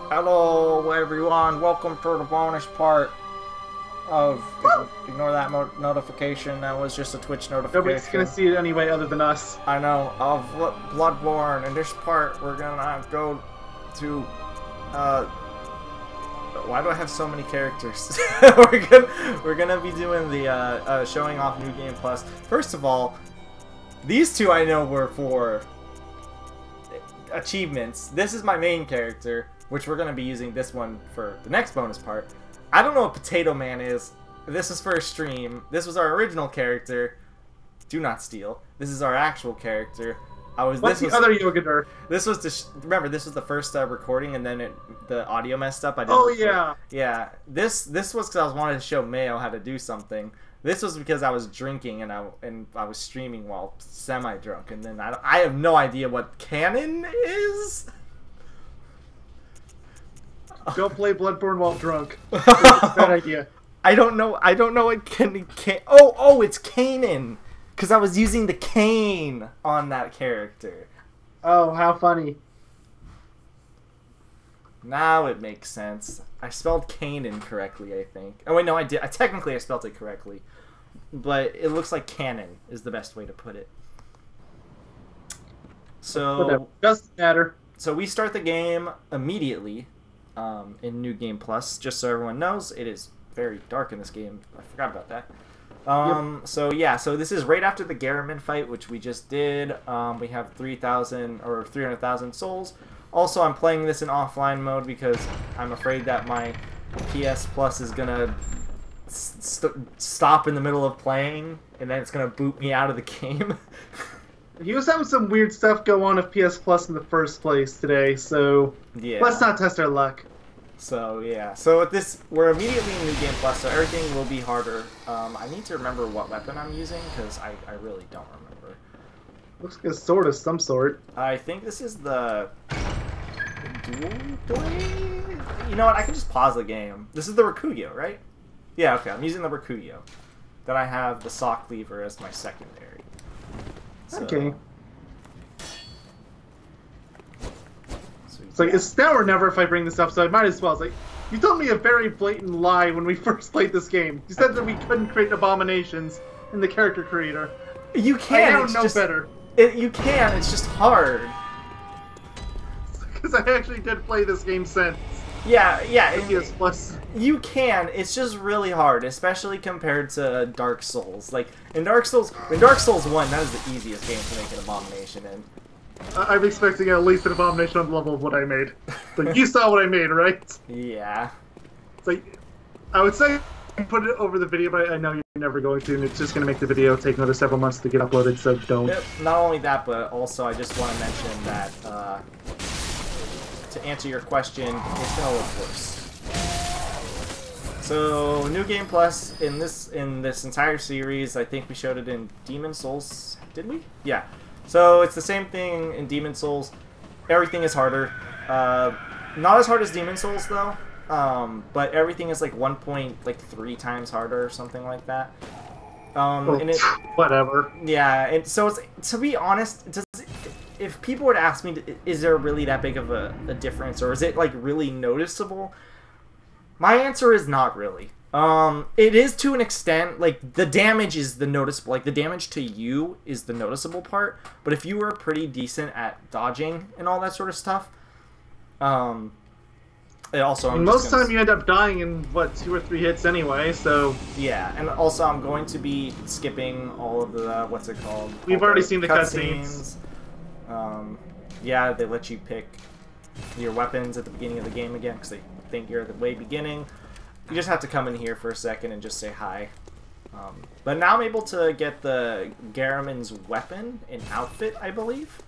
Hello, everyone. Welcome to the bonus part of ignore that notification. That was just a Twitch Nobody's gonna notification. see it anyway other than us. I know of Bloodborne. In this part, we're gonna go to. Why do I have so many characters? we're gonna be doing the showing off New Game Plus. First of all, these two I know were for achievements. This is my main character, which we're going to be using this one for the next bonus part. I don't know what Potato Man is. This is for a stream. This was our original character. Do not steal. This is our actual character. What's the other Yogaidr? This was remember, this was the first recording, and then the audio messed up. Yeah. This was because I was wanting to show Mayo how to do something. This was because I was drinking and I was streaming while semi-drunk, and then I have no idea what canon is. Don't play Bloodborne while drunk. It's a bad idea. I don't know what can. Oh, it's Kanan, because I was using the cane on that character. Oh, how funny! Now it makes sense. I spelled Kanan correctly, I think. Oh wait, no, I did. Technically, I spelled it correctly, but it looks like canon is the best way to put it. So Whatever. Doesn't matter. So we start the game immediately in New Game Plus. Just so everyone knows, it is very dark in this game. I forgot about that. Yep. So yeah, so this is right after the Deliveryman fight, which we just did. We have 3,000 or 300,000 souls. Also, I'm playing this in offline mode because I'm afraid that my PS Plus is gonna stop in the middle of playing, and then it's gonna boot me out of the game. He was having some weird stuff go on with PS Plus in the first place today, so Yeah. let's not test our luck. So yeah, so with this, we're immediately in New Game Plus, so everything will be harder. I need to remember what weapon I'm using because I really don't remember. Looks like a sword of some sort. I think this is the dual blade. You know what? I can just pause the game. This is the Rakuyo, right? Yeah, okay. I'm using the Rakuyo. Then I have the sock lever as my secondary. So, Okay. So, It's like, yeah. it's now or never if I bring this up, so I might as well. It's like, you told me a very blatant lie when we first played this game. You said that we couldn't create abominations in the character creator. You can. I now know better. You can. It's just hard. Because I actually did play this game since. Yeah. PS Plus. You can. It's just really hard, especially compared to Dark Souls. Like in Dark Souls 1, that is the easiest game to make an abomination in. I'm expecting at least an abomination on the level of what I made. But you saw what I made, right? Yeah. It's like, I would say put it over the video, but I know you're never going to, and it's just going to make the video take another several months to get uploaded, so don't. Yep. Not only that, but also I just want to mention that to answer your question, it's gonna look worse. So, New Game Plus in this entire series, I think we showed it in Demon Souls. Did we? Yeah. So it's the same thing in Demon Souls. Everything is harder. Not as hard as Demon Souls though. But everything is like 1.3 times harder or something like that. And it, whatever. Yeah, and so it's, to be honest, if people were to ask me, is there really that big of a difference, or is it like really noticeable? My answer is not really. It is to an extent. Like the damage is the noticeable. Like the damage to you is the noticeable part. But if you were pretty decent at dodging and all that sort of stuff, it also most time you end up dying in what 2 or 3 hits anyway. So yeah, and also I'm going to be skipping all of the what's it called? We've already seen the cutscenes. Yeah, they let you pick your weapons at the beginning of the game again because they think you're at the way beginning. You just have to come in here for a second and just say hi. But now I'm able to get the Deliveryman's weapon and outfit, I believe.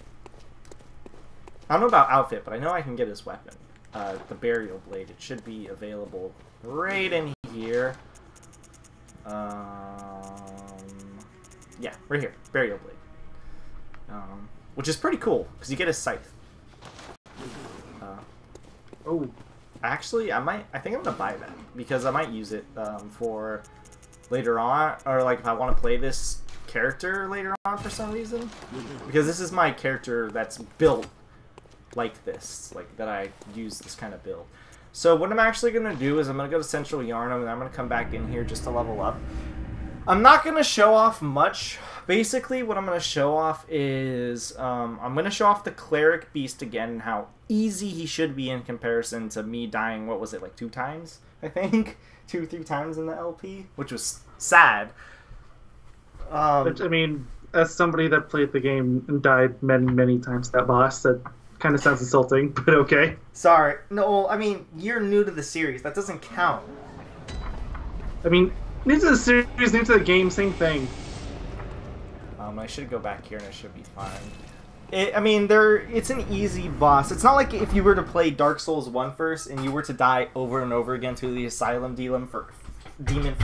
I don't know about outfit, but I know I can get his weapon. The burial blade. It should be available right in here. Yeah, right here. Burial blade. Which is pretty cool, because you get a scythe. oh, Actually, I think I'm gonna buy that because I might use it for later on, or like if I want to play this character later on for some reason, because this is my character that's built like this, like that I use this kind of build. So what I'm actually going to do is I'm going to go to Central Yarnum, and I'm going to come back in here just to level up. I'm not going to show off much. Basically, what I'm going to show off is I'm going to show off the Cleric Beast again and how easy he should be in comparison to me dying, what was it, like 2 times, I think? 2-3 times in the LP, which was sad. Which, I mean, as somebody that played the game and died many times that boss, that kind of sounds insulting, but okay. Sorry. No, I mean, you're new to the series. That doesn't count. I mean, new to the series, new to the game, same thing. I should go back here and it should be fine. I mean, it's an easy boss. It's not like if you were to play Dark Souls 1 first and you were to die over and over again to the Asylum Demon for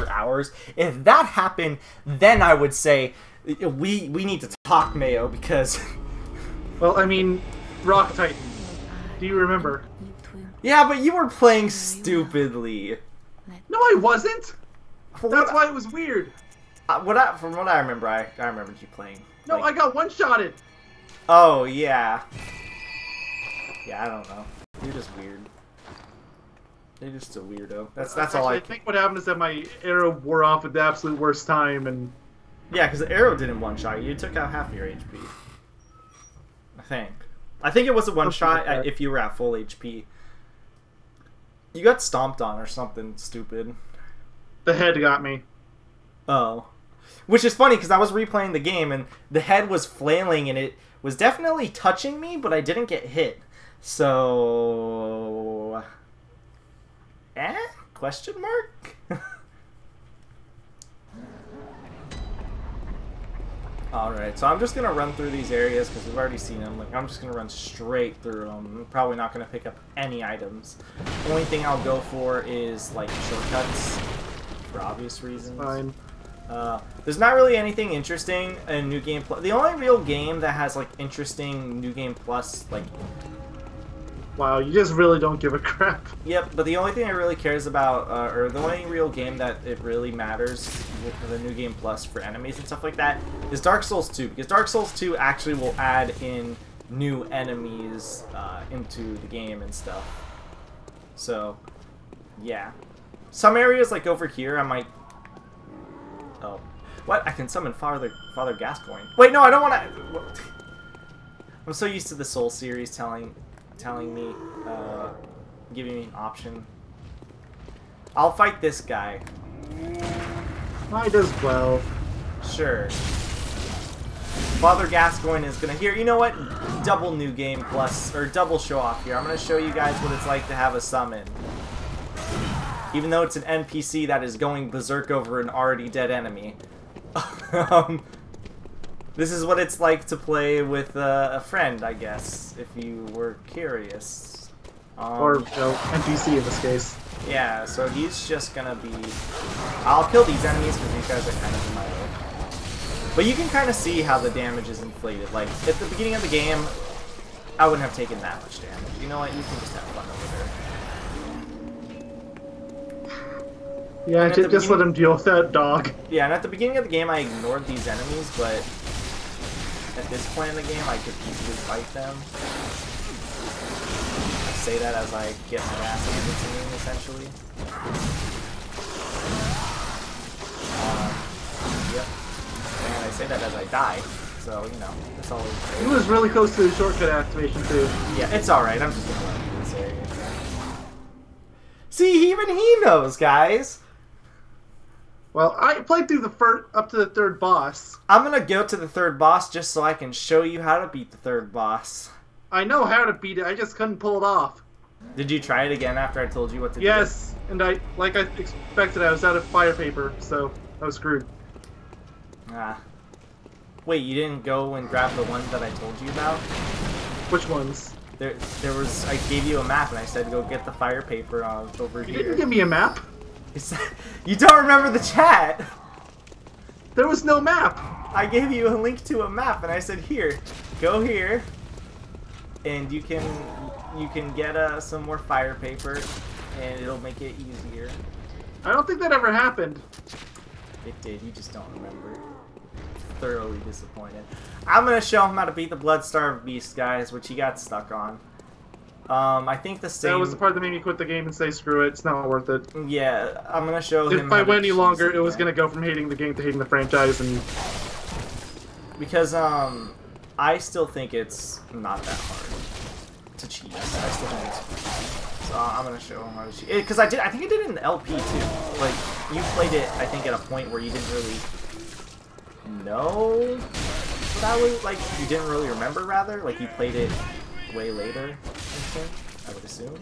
hours. If that happened, then I would say we need to talk, Mayo, because... Well, I mean, Rock Titan. Do you remember? Yeah, but you were playing stupidly. No, I wasn't! That's why it was weird. From what I remember, I remembered you playing. No, like... I got one-shotted! Oh, yeah. Yeah, I don't know. You're just weird. You're just a weirdo. That's actually, all I think what happened is that my arrow wore off at the absolute worst time, and... Yeah, because the arrow didn't one-shot you. You took out half your HP. I think it was a one-shot if you were at full HP. You got stomped on or something stupid. The head got me. Oh. Which is funny, because I was replaying the game, and the head was flailing, and it was definitely touching me, but I didn't get hit. So... Question mark? Alright, so I'm just going to run through these areas, because we've already seen them. Like, I'm just going to run straight through them. I'm probably not going to pick up any items. The only thing I'll go for is, like, shortcuts, for obvious reasons. Fine. There's not really anything interesting in New Game Plus. The only real game that has, like, interesting New Game Plus, like... Wow, you just really don't give a crap. Yep, but the only thing it really cares about, or the only real game that it really matters with the New Game Plus for enemies and stuff like that, is Dark Souls 2. Because Dark Souls 2 actually will add in new enemies into the game and stuff. So, yeah. Some areas, like over here, I might... Oh. What? I can summon Father Gascoigne. Wait, no, I don't want to... I'm so used to the Soul series telling me, giving me an option. I'll fight this guy. Might as well. Sure. Father Gascoigne is gonna here. You know what? Double New Game Plus, or double show off here. I'm gonna show you guys what it's like to have a summon. Even though it's an NPC that is going berserk over an already dead enemy. This is what it's like to play with a friend, I guess, if you were curious. Or, you know, NPC in this case. Yeah, so he's just gonna be... I'll kill these enemies because these guys are kind of in my way. But you can kind of see how the damage is inflated. Like, at the beginning of the game, I wouldn't have taken that much damage. You know what? You can just have fun over there. Yeah, just let him deal with that dog. Yeah, and at the beginning of the game, I ignored these enemies, but at this point in the game, I could easily fight them. I say that as I get my ass handed to me, essentially. Yep. And I say that as I die, so, you know, it's always great. He was really close to the shortcut activation, too. Yeah, it's alright, I'm just gonna let him do this area. See, even he knows, guys! Well, I played through up to the third boss. I'm gonna go to the third boss just so I can show you how to beat the third boss. I know how to beat it, I just couldn't pull it off. Did you try it again after I told you what to do? Yes, and like I expected, I was out of fire paper, so I was screwed. Ah. Wait, you didn't go and grab the ones that I told you about? Which ones? There was, I gave you a map and I said go get the fire paper over here. You didn't give me a map. You don't remember the chat! There was no map! I gave you a link to a map and I said, here, go here, and you can get some more fire paper, and it'll make it easier. I don't think that ever happened. It did, you just don't remember. Thoroughly disappointed. I'm gonna show him how to beat the Blood-Starved Beast, guys, which he got stuck on. I think the same. That was the part that made me quit the game and say, screw it, it's not worth it. Yeah, I'm gonna show him. If I went any longer, it was again. gonna go from hating the game to hating the franchise, and Because I still think it's not that hard to cheat. I still think it's so I'm gonna show him how to cheat. Because I think I did it in the LP too. Like you played it, I think at a point where you didn't really know what that was like. You didn't really remember, rather. Like you played it way later. I would assume.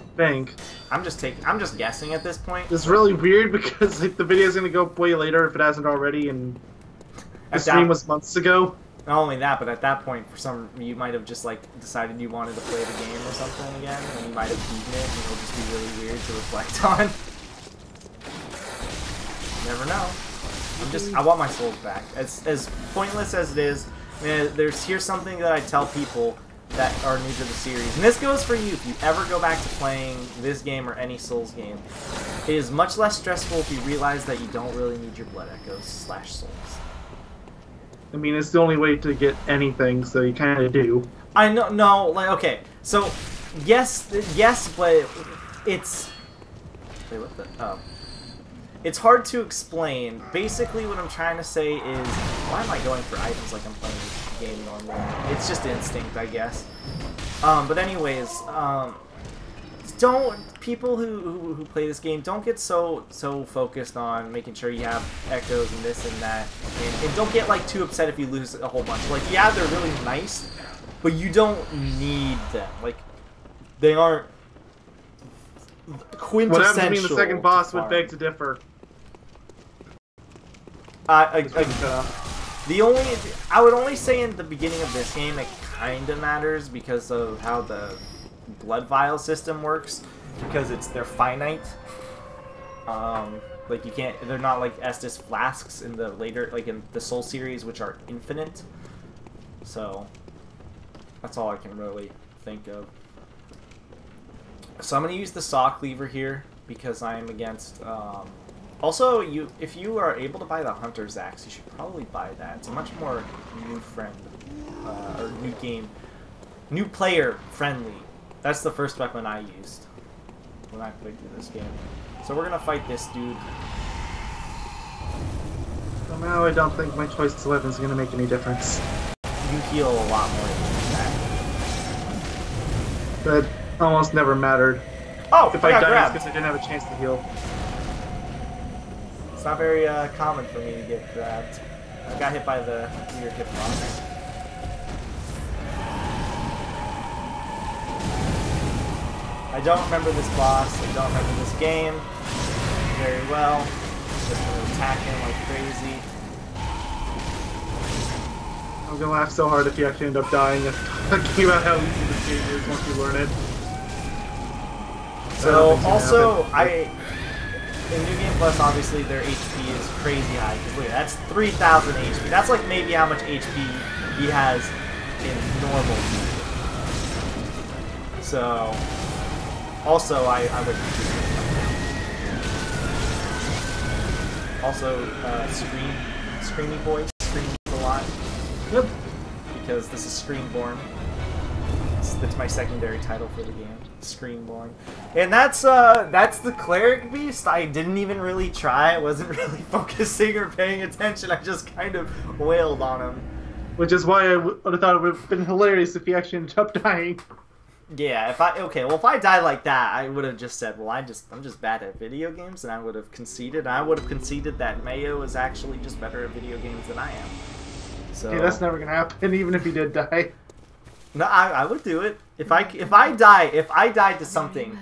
I'm just guessing at this point. It's really weird because like the video's gonna go way later if it hasn't already, and the stream was months ago. Not only that, but at that point, you might have just like decided you wanted to play the game or something again, and you might have beaten it, and it'll just be really weird to reflect on. You never know. I want my souls back. As pointless as it is, here's something that I tell people that are new to the series, and this goes for you if you ever go back to playing this game or any Souls game. It is much less stressful if you realize that you don't really need your blood echoes / souls. I mean, it's the only way to get anything, so you kind of do. I know, no, like, okay, so, yes, but it's, wait, what the, oh. It's hard to explain. Basically, what I'm trying to say is, why am I going for items like I'm playing the game normally? It's just instinct, I guess. But anyways, people who play this game, don't get so focused on making sure you have echoes and this and that, and don't get like too upset if you lose a whole bunch. Like, yeah, they're really nice, but you don't need them. Like, they aren't quintessential. What happens to me in the second boss would beg to differ. I would only say in the beginning of this game it kind of matters because of how the blood vial system works, because they're finite. Like you can't, they're not like Estus flasks in the later, like in the Soul series, which are infinite. So that's all I can really think of. So I'm gonna use the saw cleaver here because I am against. Also, if you are able to buy the Hunter's Axe, you should probably buy that. It's a much more new player friendly. That's the first weapon I used when I played through this game. So we're gonna fight this dude. Somehow I don't think my choice of weapon is gonna make any difference. You heal a lot more than that. That almost never mattered. Oh, if I died, it's because I didn't have a chance to heal. It's not very common for me to get grabbed. I got hit by the weird hitbox. I don't remember this boss. I don't remember this game very well. Just gonna attack him like crazy. I'm gonna laugh so hard if you actually end up dying and talking about how easy this game is once you learn it. So also, in New Game Plus, obviously their HP is crazy high. Because look, that's 3,000 HP. That's like maybe how much HP he has in normal. So, also I would. Also, Screamy voice, screams a lot. Yep. Because this is Screamborn. That's my secondary title for the game, Screamborn. And that's the cleric beast. I didn't even really try. I wasn't really focusing or paying attention. I just kind of wailed on him. Which is why I would have thought it would have been hilarious if he actually ended up dying. Yeah, if I died like that, I would have just said, well, I'm just bad at video games, and I would have conceded. I would have conceded that Mayo is actually just better at video games than I am. So yeah, that's never gonna happen, even if he did die. No, I would do it if I died to something.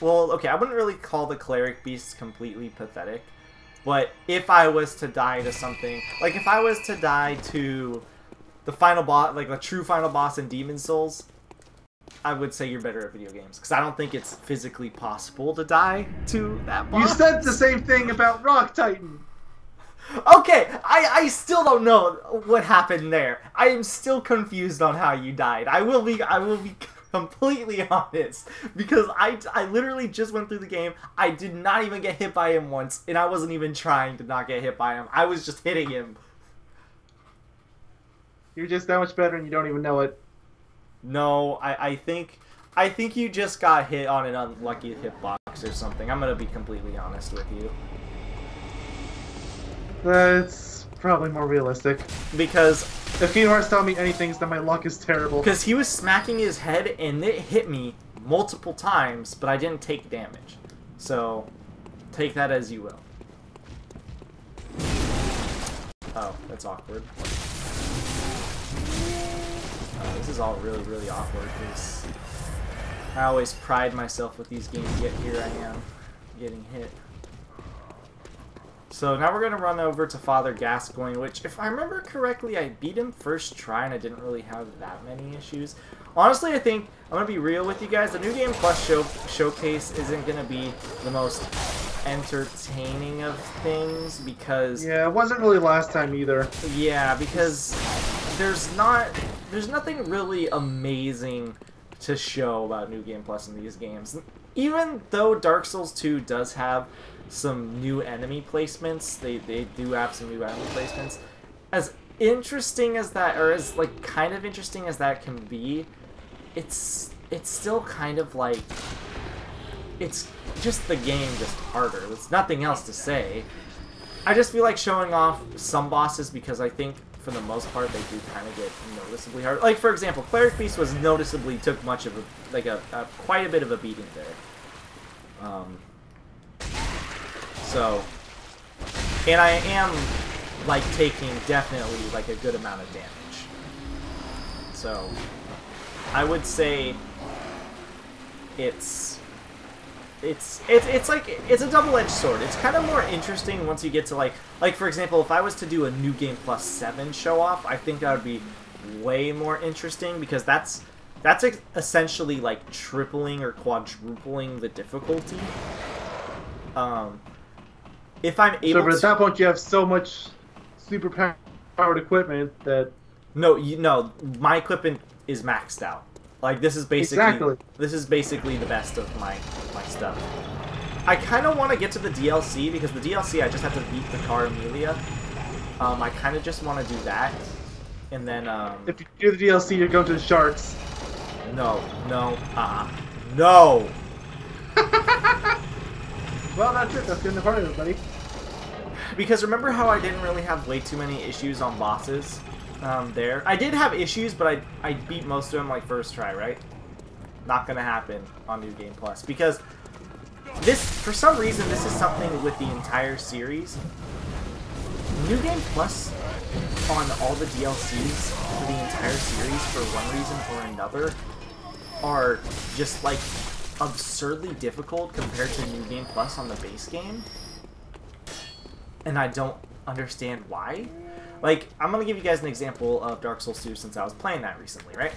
Well, okay, I wouldn't really call the cleric beasts completely pathetic, but if I was to die to something, like if I was to die to the final boss, like the true final boss in Demon's Souls, I would say you're better at video games, because I don't think it's physically possible to die to that boss. You said the same thing about Rock Titan. Okay, I still don't know what happened there. I am still confused on how you died. I will be completely honest, because I literally just went through the game. I did not even get hit by him once, and I wasn't even trying to not get hit by him. I was just hitting him. You're just that much better and you don't even know it. No, I think I think you just got hit on an unlucky hitbox or something. I'm gonna be completely honest with you. That's probably more realistic. Because if Kingdom Hearts tell me anything, then my luck is terrible. Because he was smacking his head and it hit me multiple times, but I didn't take damage. So, take that as you will. Oh, that's awkward. This is all really, really awkward because I always pride myself with these games, yet here I am getting hit. So now we're going to run over to Father Gascoigne, which, if I remember correctly, I beat him first try and I didn't really have that many issues. Honestly, I think, I'm going to be real with you guys, the New Game Plus showcase isn't going to be the most entertaining of things because... Yeah, it wasn't really last time either. Yeah, because there's nothing really amazing to show about New Game Plus in these games. Even though Dark Souls 2 does have some new enemy placements, they do have some new enemy placements. As interesting as that, or as like kind of interesting as that can be, it's still kind of like, it's just the game just harder. There's nothing else to say. I just feel like showing off some bosses because I think for the most part they do kind of get noticeably hard. Like for example, Cleric Beast was noticeably took much of a quite a bit of a beating there. So, and I am like taking definitely like a good amount of damage. So, I would say it's like it's a double-edged sword. It's kind of more interesting once you get to like for example, if I was to do a New Game Plus 7 show off, I think that would be way more interesting because that's essentially like tripling or quadrupling the difficulty. If I'm able but at that point you have so much super powered equipment that... No, my equipment is maxed out. Like this is basically the best of my stuff. I kind of want to get to the DLC because the DLC I just have to beat the car Amelia. I kind of just want to do that, and then if you do the DLC, you're going to the sharks. No. Well, that's it. That's the end of the party, everybody. Because remember how I didn't really have way too many issues on bosses there? I did have issues, but I beat most of them like first try, right? Not gonna happen on New Game Plus. Because for some reason, this is something with the entire series. New Game Plus on all the DLCs for the entire series, for one reason or another, are just like absurdly difficult compared to New Game Plus on the base game. And I don't understand why. Like, I'm going to give you guys an example of Dark Souls 2 since I was playing that recently, right?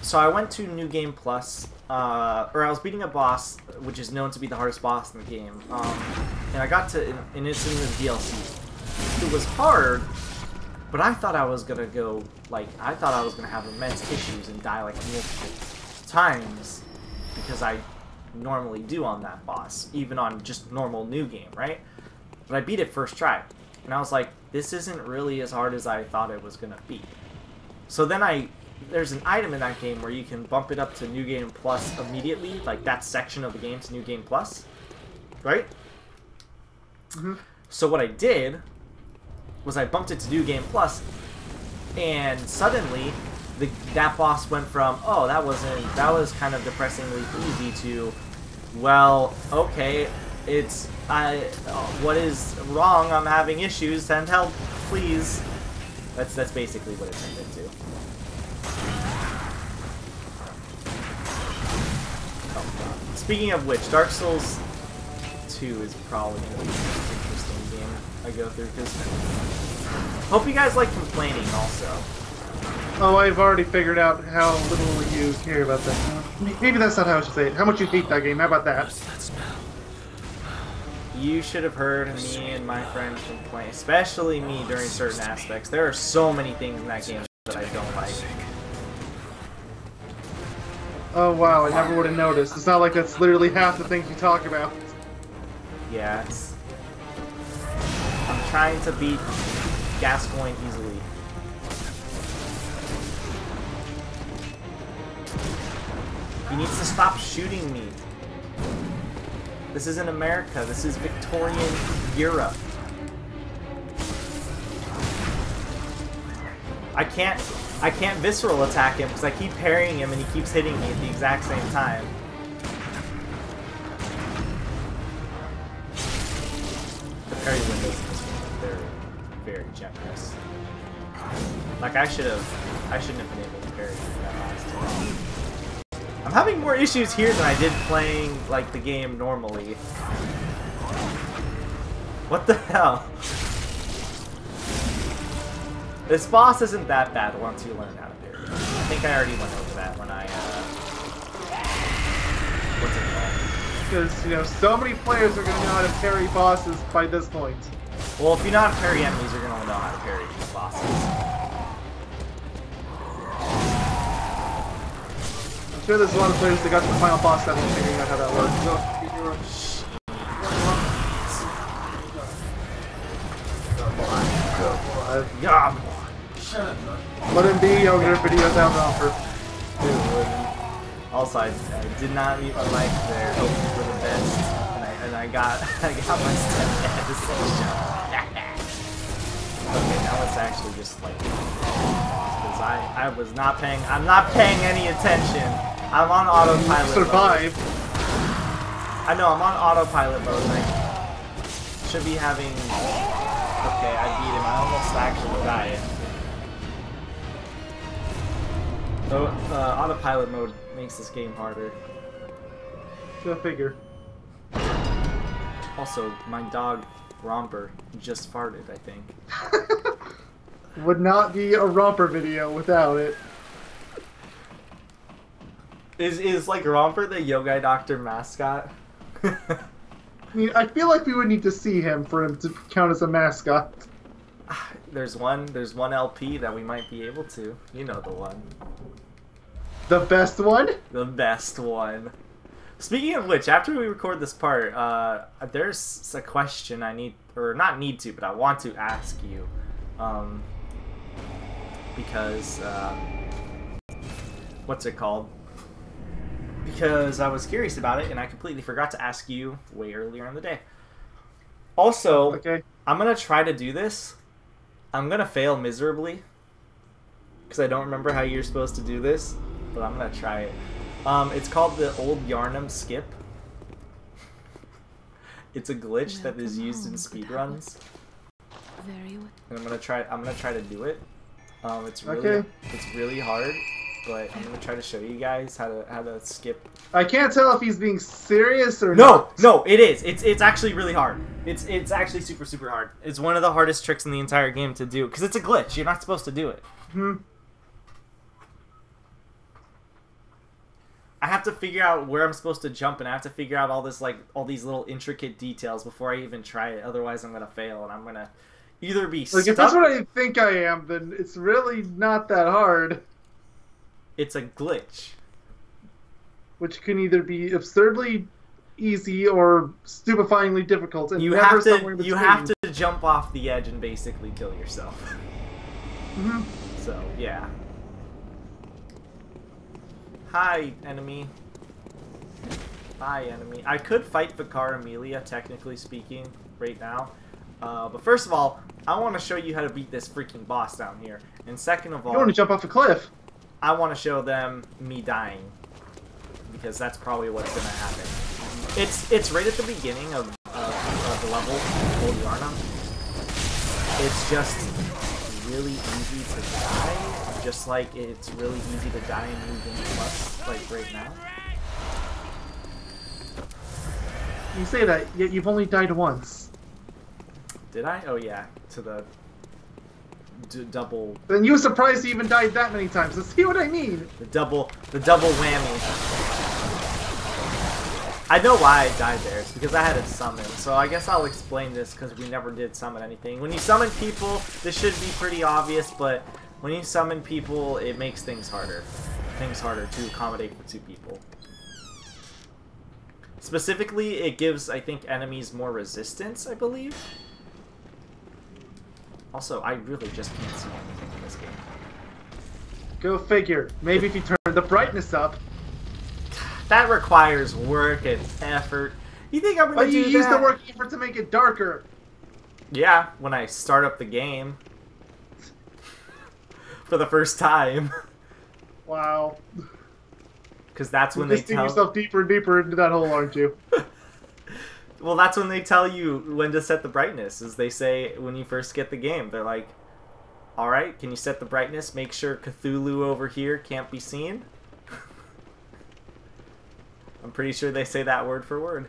So I went to New Game Plus, or I was beating a boss, which is known to be the hardest boss in the game. And I got to, and it's in the DLC. It was hard, but I thought I was going to go, like, I thought I was going to have immense issues and die, like, multiple times. Because I normally do on that boss, even on just normal New Game, right? But I beat it first try. And I was like, this isn't really as hard as I thought it was going to be. So then there's an item in that game where you can bump it up to New Game Plus immediately, like that section of the game to New Game Plus, right? Mm-hmm. So what I did was I bumped it to New Game Plus, and suddenly that boss went from, oh, that was kind of depressingly easy to, well, okay, what is wrong? I'm having issues. Send help, please. That's basically what it turned into. Oh god. Speaking of which, Dark Souls 2 is probably going to be the most interesting game I go through, because hope you guys like complaining also. Oh, I've already figured out how little you care about that. Maybe that's not how I should say it. How much you hate that game. How about that? You should have heard me and my friends complain, especially me during certain aspects. There are so many things in that game that I don't like. Oh wow, I never would have noticed. It's not like that's literally half the things you talk about. Yeah, I'm trying to beat Gascoigne easily. He needs to stop shooting me. This isn't America. This is Victorian Europe. I can't visceral attack him because I keep parrying him and he keeps hitting me at the exact same time. The parry windows in this game are very, very generous. Like I shouldn't have been able to parry that last time. I'm having more issues here than I did playing like the game normally. What the hell? This boss isn't that bad once you learn how to parry. I think I already went over that when I what's it called? Because, you know, so many players are going to know how to parry bosses by this point. Well, if you know how to parry enemies, you're going to know how to parry these bosses. I'm sure there's a lot of players that got to the final boss that are figuring out how that works. Yeah. Let him be, Yogaidr videos out on for. Also, I did not leave a life there, hoping for the best, and I got my stepdad to say show. Okay, now let's actually just like, because I'm not paying any attention. I'm on autopilot. Survive. I know I'm on autopilot mode. And I should be having. Okay, I beat him. I almost actually died. So, autopilot mode makes this game harder. Go figure. Also, my dog, Romper, just farted, I think. Would not be a romper video without it. Is like Romper the Yogaidr mascot? I mean, I feel like we would need to see him for him to count as a mascot. There's one LP that we might be able to. You know the one. The best one? The best one. Speaking of which, after we record this part, there's a question I need, or not need to, but I want to ask you. Because, what's it called? Because I was curious about it, and I completely forgot to ask you way earlier in the day. Also, okay. I'm going to try to do this. I'm going to fail miserably. Because I don't remember how you're supposed to do this. But I'm going to try it. It's called the Old Yarnum Skip. It's a glitch that is used in speedruns. And I'm going to try to do it. It's really hard. But I'm gonna try to show you guys how to skip. I can't tell if he's being serious or not. No, it is. It's actually really hard. It's actually super hard. It's one of the hardest tricks in the entire game to do because it's a glitch. You're not supposed to do it. I have to figure out where I'm supposed to jump, and I have to figure out all these little intricate details before I even try it. Otherwise, I'm gonna fail, and I'm gonna either be stuck. If that's what I think I am, then it's really not that hard. It's a glitch. Which can either be absurdly easy or stupefyingly difficult. And you have to jump off the edge and basically kill yourself. So, yeah. Hi, enemy. Hi, enemy. I could fight Vicar Amelia, technically speaking, right now. But first of all, I want to show you how to beat this freaking boss down here. And second of all... You want to jump off a cliff? I want to show them me dying, because that's probably what's going to happen. It's right at the beginning of the level, Old Yarnum. It's just really easy to die, just like it's really easy to die in New Game Plus, like right now. You say that, yet you've only died once. Did I? Oh yeah, to the... double. Then you were surprised he even died that many times. Let's see what I mean. The double whammy. I know why I died there. It's because I had a summon. So I guess I'll explain this because we never did summon anything. When you summon people, this should be pretty obvious, but when you summon people, it makes things harder. Things harder to accommodate for two people. Specifically, it gives, I think, enemies more resistance, I believe. Also, I really just can't see anything in this game. Go figure. Maybe if you turn the brightness up. that requires work and effort. You think I'm gonna But do you that? use the work effort to make it darker. Yeah, when I start up the game for the first time, Wow. because that's You're when they just digging tell. yourself deeper and deeper into that hole, aren't you? Well, that's when they tell you when to set the brightness. Is they say when you first get the game, they're like, "All right, can you set the brightness? Make sure Cthulhu over here can't be seen." I'm pretty sure they say that word for word.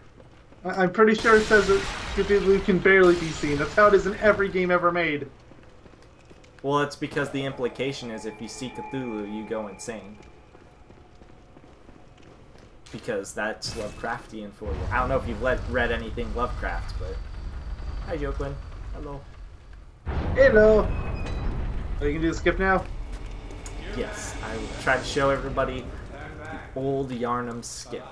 I'm pretty sure it says that Cthulhu can barely be seen. That's how it is in every game ever made. Well, it's because the implication is if you see Cthulhu, you go insane. Because that's Lovecraftian for you. I don't know if you've read anything Lovecraft, but... Hi, Jokewin. Hello. Hello. Oh, you can do the skip now? Yes, I will try to show everybody the old Yarnum skip.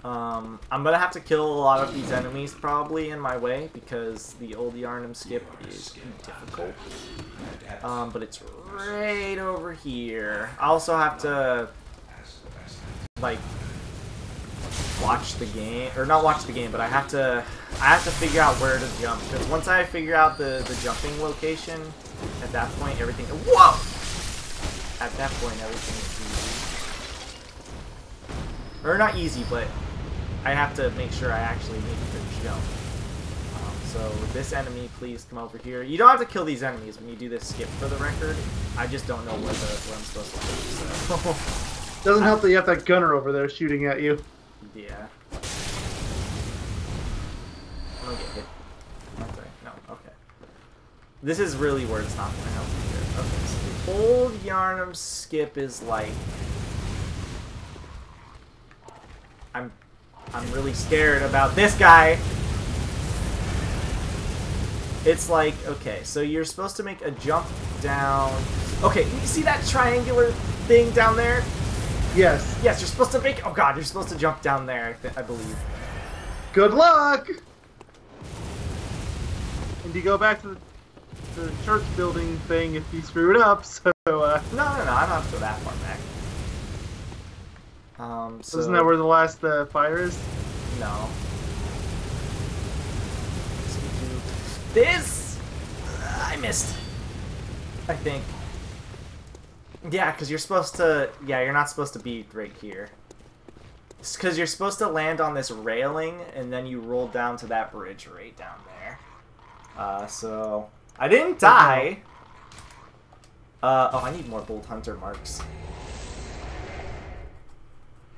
I'm gonna have to kill a lot of these enemies probably in my way because the old Yarnum skip is difficult. But it's right over here. I also have to like watch the game, or not watch the game, but I have to figure out where to jump because once I figure out the jumping location, at that point everything. Whoa! At that point everything is easy, or not easy, but I have to make sure I actually make the jump. So this enemy, please come over here. You don't have to kill these enemies when you do this skip for the record. I just don't know where I'm supposed to go. So. Doesn't help that you have that gunner over there shooting at you. Yeah. I'm gonna get hit. Okay. No, okay. This is really where it's not gonna help you here. Okay, so the old Yarnum skip is like... I'm really scared about this guy. It's like, okay, so you're supposed to make a jump down. Okay, you see that triangular thing down there? Yes. Yes, you're supposed to make. Oh god, you're supposed to jump down there, I believe. Good luck! And you go back to the church building thing if you screw it up, so, No, I don't have to go that far back. So... Isn't that where the last fire is? No. This! I missed. I think. Yeah, because you're supposed to... Yeah, you're not supposed to be right here. It's because you're supposed to land on this railing, and then you roll down to that bridge right down there. So... I didn't die! Oh, I need more Bolt Hunter marks.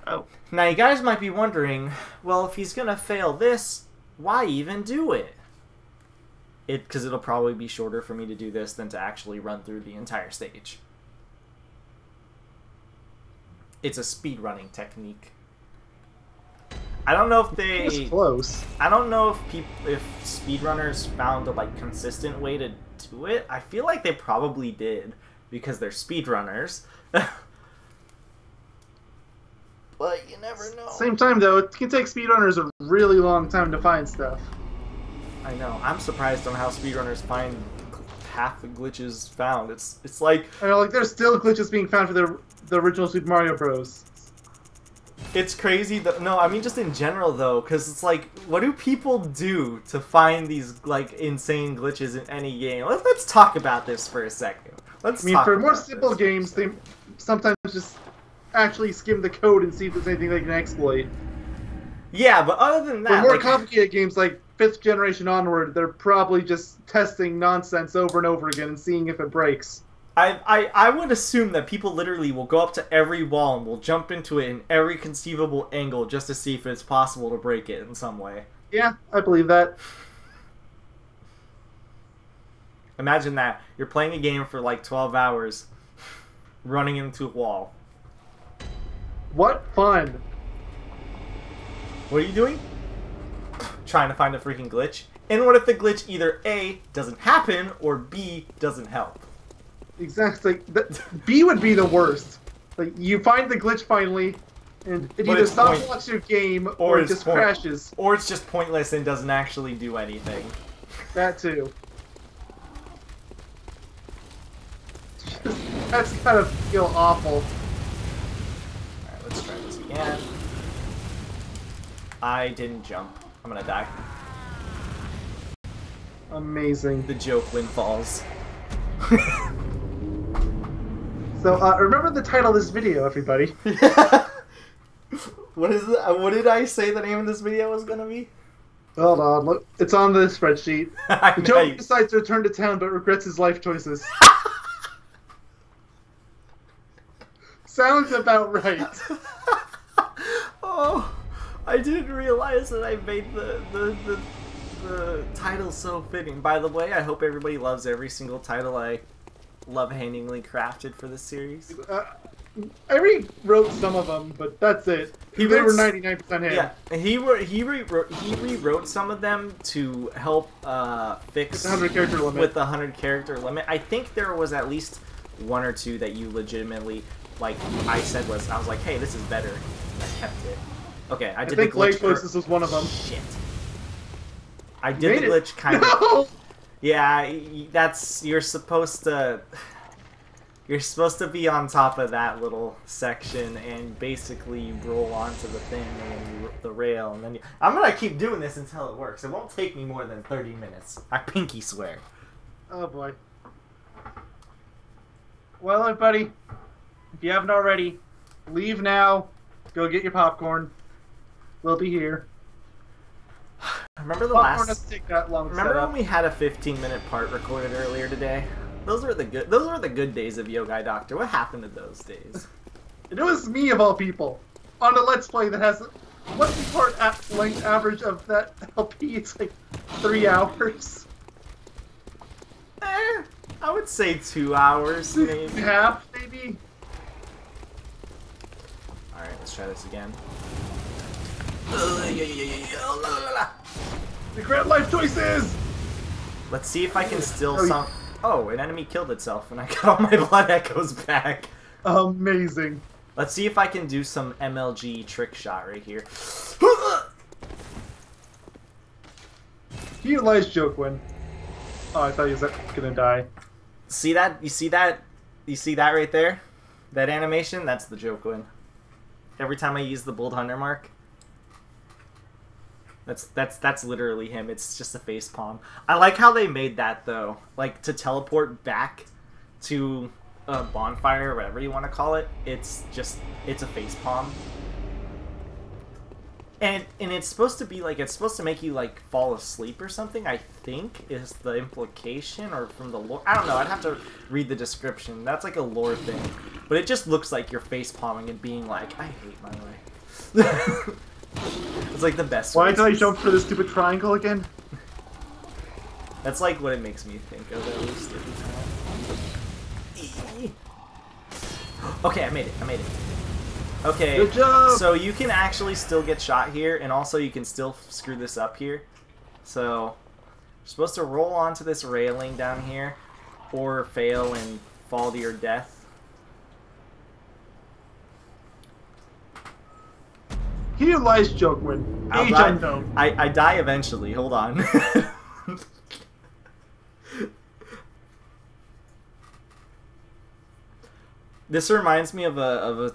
Oh. Now, you guys might be wondering, well, if he's gonna fail this, why even do it? Because it'll probably be shorter for me to do this than to actually run through the entire stage. It's a speedrunning technique. I don't know if they... It's close. I don't know if speedrunners found a consistent way to do it. I feel like they probably did because they're speedrunners. But you never know. Same time though, it can take speedrunners a really long time to find stuff. I know. I'm surprised on how speedrunners find half the glitches found. It's like... I know, there's still glitches being found for the original Super Mario Bros. It's crazy that... No, I mean just in general, though, because it's like, what do people do to find these, insane glitches in any game? Let's talk about this for a second. For more simple games, they sometimes just actually skim the code and see if there's anything they can exploit. Yeah, but other than that... For more complicated games, like 5th generation onward, they're probably just testing nonsense over and over again and seeing if it breaks. I would assume that people literally will go up to every wall and will jump into it in every conceivable angle just to see if it's possible to break it in some way. Yeah, I believe that. Imagine that. You're playing a game for 12 hours, running into a wall. What fun! What are you doing? Trying to find a freaking glitch. And what if the glitch either A, doesn't happen, or B, doesn't help? Exactly. B would be the worst. You find the glitch finally, and it either stops watching your game, or it just crashes. Or it's just pointless and doesn't actually do anything. That too. That's gotta feel awful. can. I didn't jump. I'm gonna die. Amazing. The Jokewin falls. So, remember the title of this video, everybody. What is it? What did I say the name of this video was gonna be? Hold on, look. It's on the spreadsheet. Joe decides to return to town but regrets his life choices. Sounds about right. Oh, I didn't realize that I made the title so fitting. By the way, I hope everybody loves every single title I love-handingly crafted for this series. I rewrote some of them, but that's it. They were 99% him. Yeah, he rewrote some of them to help fix with the 100 character limit. I think there was at least one or two that you legitimately, like I was like, hey, this is better. I kept it. Okay, I did the glitch. This was one of them. Shit. I did the glitch kind of. No! Yeah, you're supposed to be on top of that little section and basically roll onto the thing and the rail, and then I'm gonna keep doing this until it works. It won't take me more than 30 minutes. I pinky swear. Oh boy. Well, everybody, if you haven't already, leave now. Go get your popcorn. We'll be here. Remember doesn't take that long. Remember when we had a 15-minute part recorded earlier today? Those were the good days of Yogai Doctor. What happened to those days? It was me of all people on a Let's Play that has what's the part length average of that LP? It's like 3 hours. I would say 2 hours, maybe. Half, maybe. All right, let's try this again. Regret life choices! Let's see if I can still Oh, an enemy killed itself and I got all my blood echoes back. Amazing. Let's see if I can do some MLG trick shot right here. He utilized Jokewin. Oh, I thought he was gonna die. See that? You see that? You see that right there? That animation? That's the Jokewin. Every time I use the Bold Hunter mark. That's literally him. It's just a face palm. I like how they made that though. Like to teleport back to a bonfire or whatever you want to call it. It's a face palm. And it's supposed to be like it's supposed to make you like fall asleep or something. I think is the implication or from the lore. I don't know. I'd have to read the description. That's like a lore thing. But it just looks like you're face palming and being like, I hate my life. It's like the best. Why did I jump for the stupid triangle again? That's like what it makes me think of at least every time. Okay, I made it. Okay, good job. So you can actually still get shot here, and also you can still screw this up here. So you're supposed to roll onto this railing down here, or fail and fall to your death. He utilized Jokewin. Age unknown. I die eventually. Hold on. This reminds me of a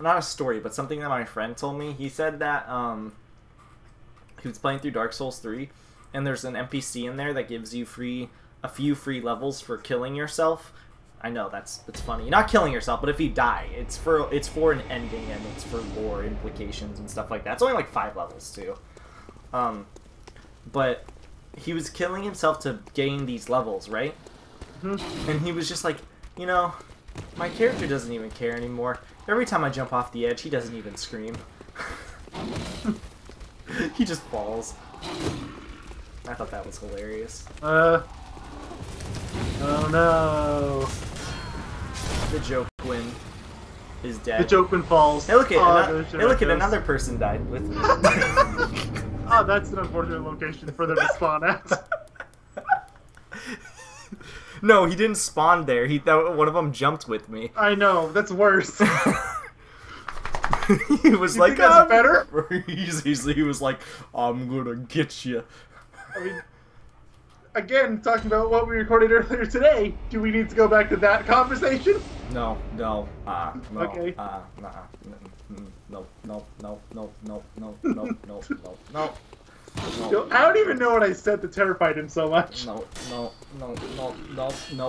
not a story, but something that my friend told me. He said that he was playing through Dark Souls 3, and there's an NPC in there that gives you a few free levels for killing yourself. I know it's funny. You're not killing yourself, but if you die, it's for an ending and it's for lore implications and stuff like that. It's only like 5 levels too. But he was killing himself to gain these levels, right? Mm-hmm. And he was just like, you know, my character doesn't even care anymore. Every time I jump off the edge, he doesn't even scream. He just falls. I thought that was hilarious. Oh no. The Jokewin is dead. The Jokewin falls. Hey, look at another person died with me. Oh, that's an unfortunate location for them to spawn at. No, he didn't spawn there. One of them jumped with me. I know, that's worse. He was you think that's better? He was like, I'm gonna get you. I mean, again, talking about what we recorded earlier today, do we need to go back to that conversation? No. No. Okay. Nah. No. No. I don't even know what I said that terrified him so much. No.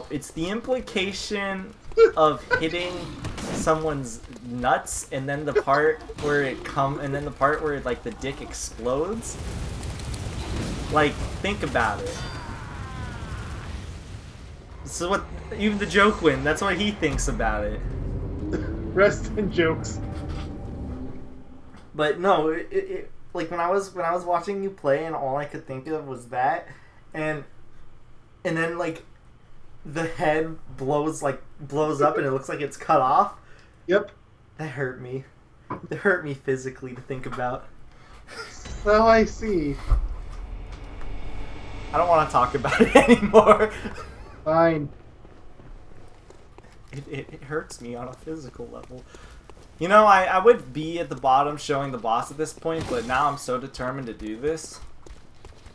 It's the implication of hitting someone's nuts, and then the part where like the dick explodes. Like, think about it. This is what even the Jokewin. That's what he thinks about it. Rest in jokes. But no, it like when I was watching you play, and all I could think of was that, and then like the head blows up, and it looks like it's cut off. Yep. That hurt me. It hurt me physically to think about. So I see. I don't want to talk about it anymore. Fine. It hurts me on a physical level. You know, I would be at the bottom showing the boss at this point, but now I'm so determined to do this.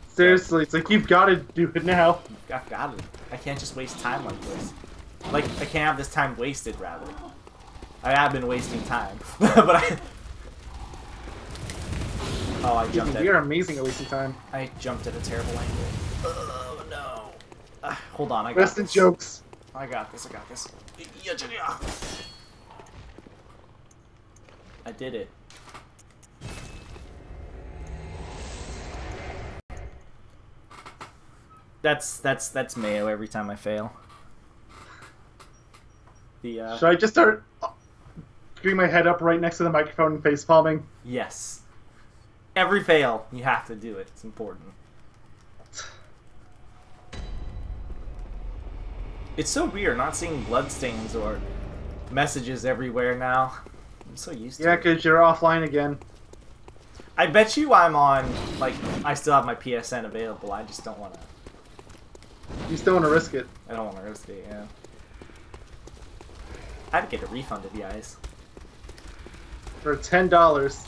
Seriously, it's like you've got to do it now. I've got it. I can't just waste time like this. Like, I can't have this time wasted, rather. I have been wasting time. But I... Oh, I jumped at... You're amazing at wasting time. I jumped at a terrible angle. Oh, no. Hold on, I got Rest in this. jokes. I got this. I did it. That's mayo every time I fail. The Should I just start getting my head up right next to the microphone and face palming? Yes. Every fail, you have to do it. It's important. It's so weird not seeing bloodstains or messages everywhere now. I'm so used to it. Yeah, because you're offline again. I bet you I'm on, like, I still have my PSN available. I just don't want to. You still want to risk it. I don't want to risk it, yeah. I had to get a refund of you guys. For $10.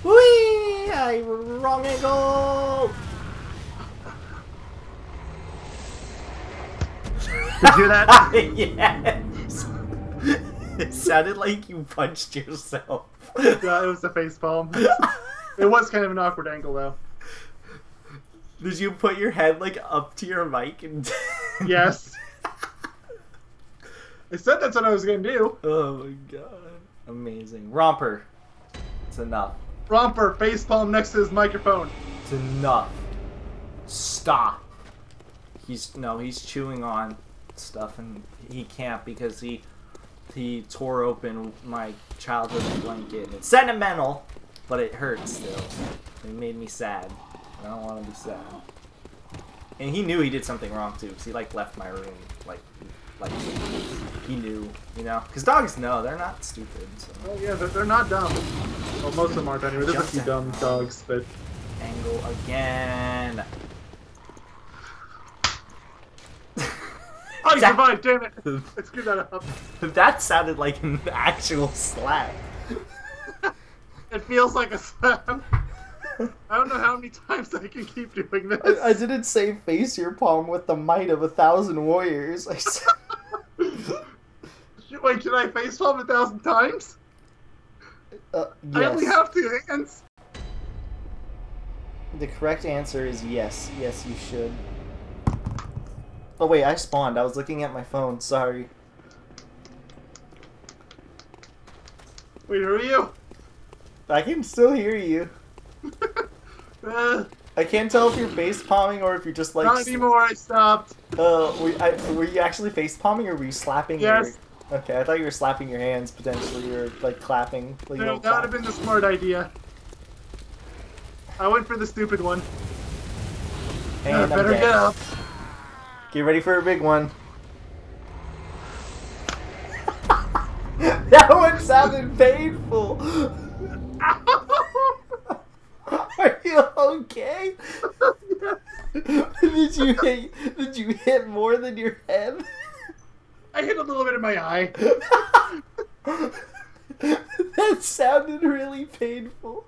Whee! Wrong angle! Did you hear that? Yes! It sounded like you punched yourself. Yeah, it was a face palm. It was kind of an awkward angle, though. Did you put your head, like, up to your mic and... Yes. I said that's what I was going to do. Oh my god. Amazing. Romper. It's enough. Romper, face palm next to his microphone. It's enough. Stop. He's chewing on stuff, and he can't because he tore open my childhood blanket. And it's sentimental, but it hurts still. It made me sad. I don't want to be sad. And he knew he did something wrong too, because he like left my room, like he knew, you know. Because dogs know, they're not stupid. So. Oh yeah, they're not dumb. Well, most of them aren't anyway. There's a few dumb dogs, but. Angle again. Oh, you survived! Damn it! I screwed that up. That sounded like an actual slap. It feels like a slap. I don't know how many times I can keep doing this. I didn't say face your palm with the might of 1,000 warriors. I said... Wait, should I face palm 1,000 times? Yes. I only have 2 hands. The correct answer is yes. Yes, you should. Oh wait, I spawned. I was looking at my phone. Sorry. Wait, who are you? I can still hear you. I can't tell if you're face palming or if you're just like. Not anymore. I stopped. Were you actually face palming or were you slapping? Yes. Okay, I thought you were slapping your hands potentially, or like clapping. Like, No, that would have been the smart idea. I went for the stupid one. And I better get up. Get ready for a big one. That one sounded painful. Are you okay? Did you hit more than your head? I hit a little bit in my eye. That sounded really painful.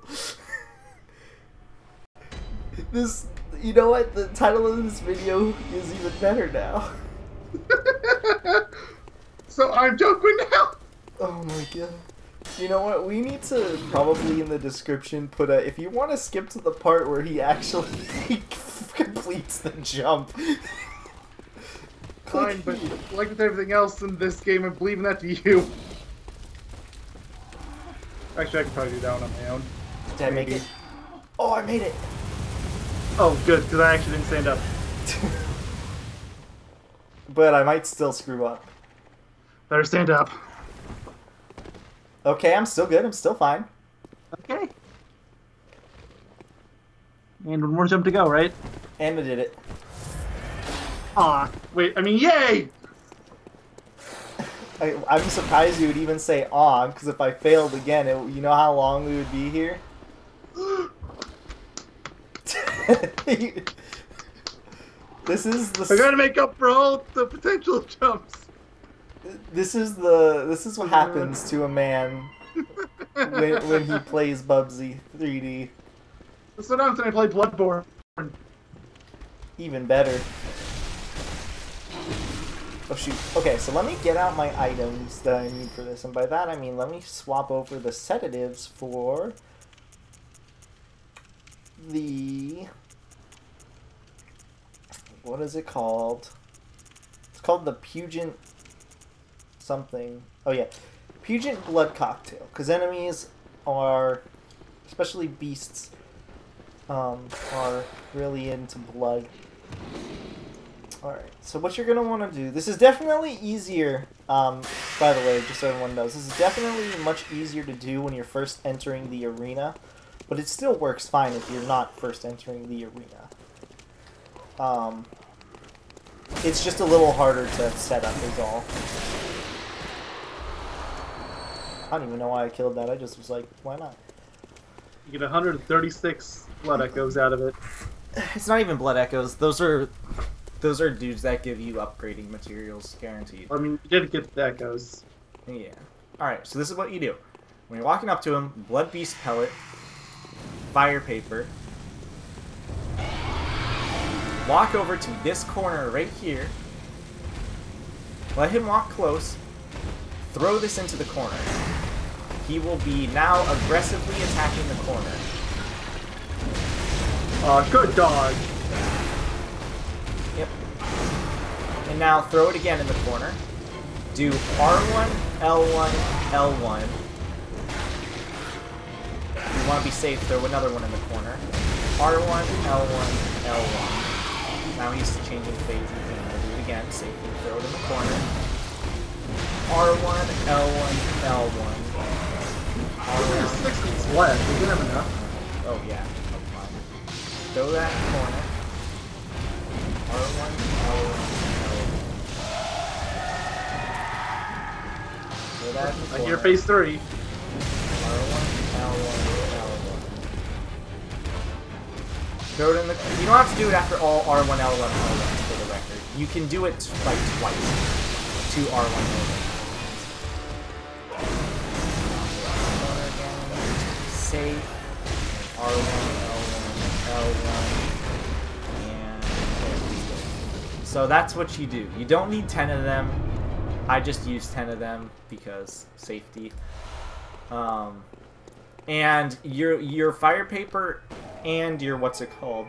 This, you know what? The title of this video is even better now. So I'm Jokewin now. Oh my god. You know what? We need to probably in the description put a, if you want to skip to the part where he actually completes the jump. Fine, but like with everything else in this game, I'm leaving that to you. Actually, I could probably do that one on my own. Did I make it? Oh, I made it! Oh, good, because I actually didn't stand up. But I might still screw up. Better stand up. Okay, I'm still good. I'm still fine. Okay. And one more jump to go, right? And I did it. Aw, wait, I mean, yay! I'm surprised you would even say "aw," because if I failed again, you know how long we would be here? This is the. I gotta make up for all the potential jumps. This is what happens to a man when he plays Bubsy 3D. That's what happens when I play Bloodborne. Even better. Oh shoot. Okay, so let me get out my items that I need for this, and by that I mean let me swap over the sedatives for the, what is it called? It's called the Pungent something. Oh yeah, Pungent Blood Cocktail. Because enemies are, especially beasts, are really into blood. Alright, so what you're going to want to do, this is definitely easier, by the way, just so everyone knows, this is definitely much easier to do when you're first entering the arena, but it still works fine if you're not first entering the arena. It's just a little harder to set up is all. I don't even know why I killed that, I just was like, why not? You get 136 blood echoes out of it. It's not even blood echoes, those are dudes that give you upgrading materials, guaranteed. I mean, you did get the echoes. Yeah. Alright, so this is what you do. When you're walking up to him, Blood Beast Pellet, Fire Paper, walk over to this corner right here, let him walk close, throw this into the corner. He will be now aggressively attacking the corner. Good dodge. Yep. And now throw it again in the corner. Do R1, L1, L1. If you want to be safe, throw another one in the corner. R1, L1, L1. Now he's changing phase again. I'll do it again. Safely throw it in the corner. R1, L1, L1. There's 6 minutes left. We can have enough. Oh yeah. Throw that in the corner. R1, L1, L1. Throw that in the corner. I hear phase 3. R1, L1, L1. Throw it in the. You don't have to do it after all R1, L1, L1s for the record. You can do it like twice. 2 R1, L1. Safe. R1, L1, and so that's what you do. You don't need 10 of them. I just used 10 of them because safety. And your fire paper and your what's it called?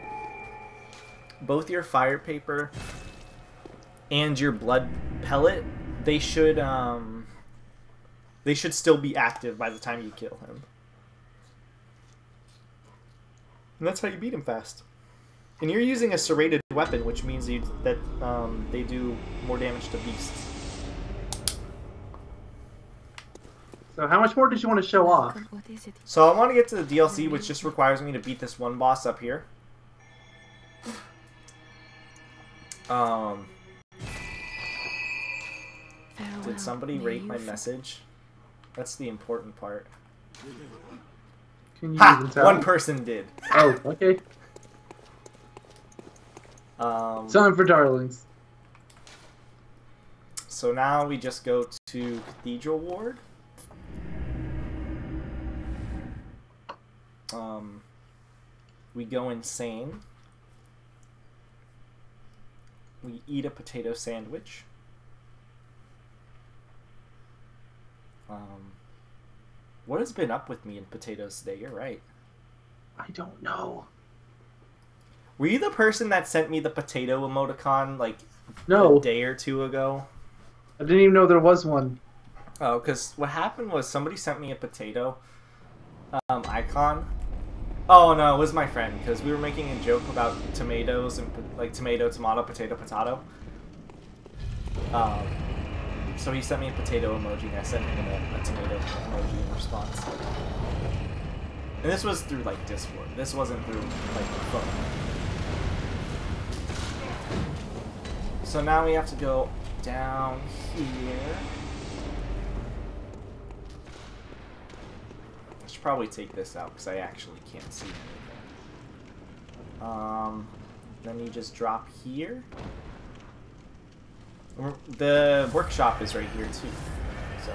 Both your fire paper and your blood pellet, they should still be active by the time you kill him. And that's how you beat him fast. And you're using a serrated weapon, which means that they do more damage to beasts. So how much more did you want to show off? So I want to get to the DLC, which just requires me to beat this one boss up here. Did somebody rate my message? That's the important part. Can you Ha! even tell? One person did. Oh, okay. Time for darlings. So now we just go to Cathedral Ward. We go insane. We eat a potato sandwich. What has been up with me and potatoes today? You're right. I don't know. Were you the person that sent me the potato emoticon like No. a day or two ago? I didn't even know there was one. Oh, because what happened was somebody sent me a potato icon. Oh no, it was my friend, because we were making a joke about tomatoes and like tomato, tomato, potato, potato. So he sent me a potato emoji, and I sent him a tomato emoji in response. And this was through like Discord. This wasn't through like the phone. So now we have to go down here. I should probably take this out because I actually can't see anything. Then you just drop here. The workshop is right here too. So.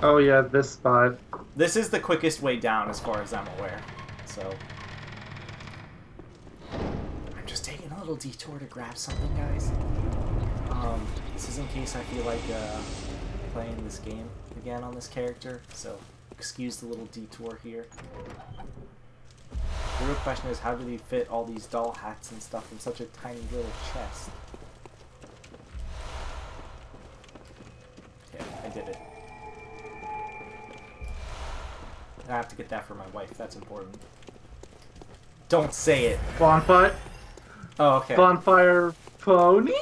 Oh yeah, this spot. This is the quickest way down as far as I'm aware. So. I'm just taking a little detour to grab something, guys. This is in case I feel like playing this game again on this character. So. Excuse the little detour here. The real question is, how do they fit all these doll hats and stuff in such a tiny little chest? Okay, I did it. I have to get that for my wife. That's important. Don't say it. Bonfire. Oh, okay. Bonfire pony?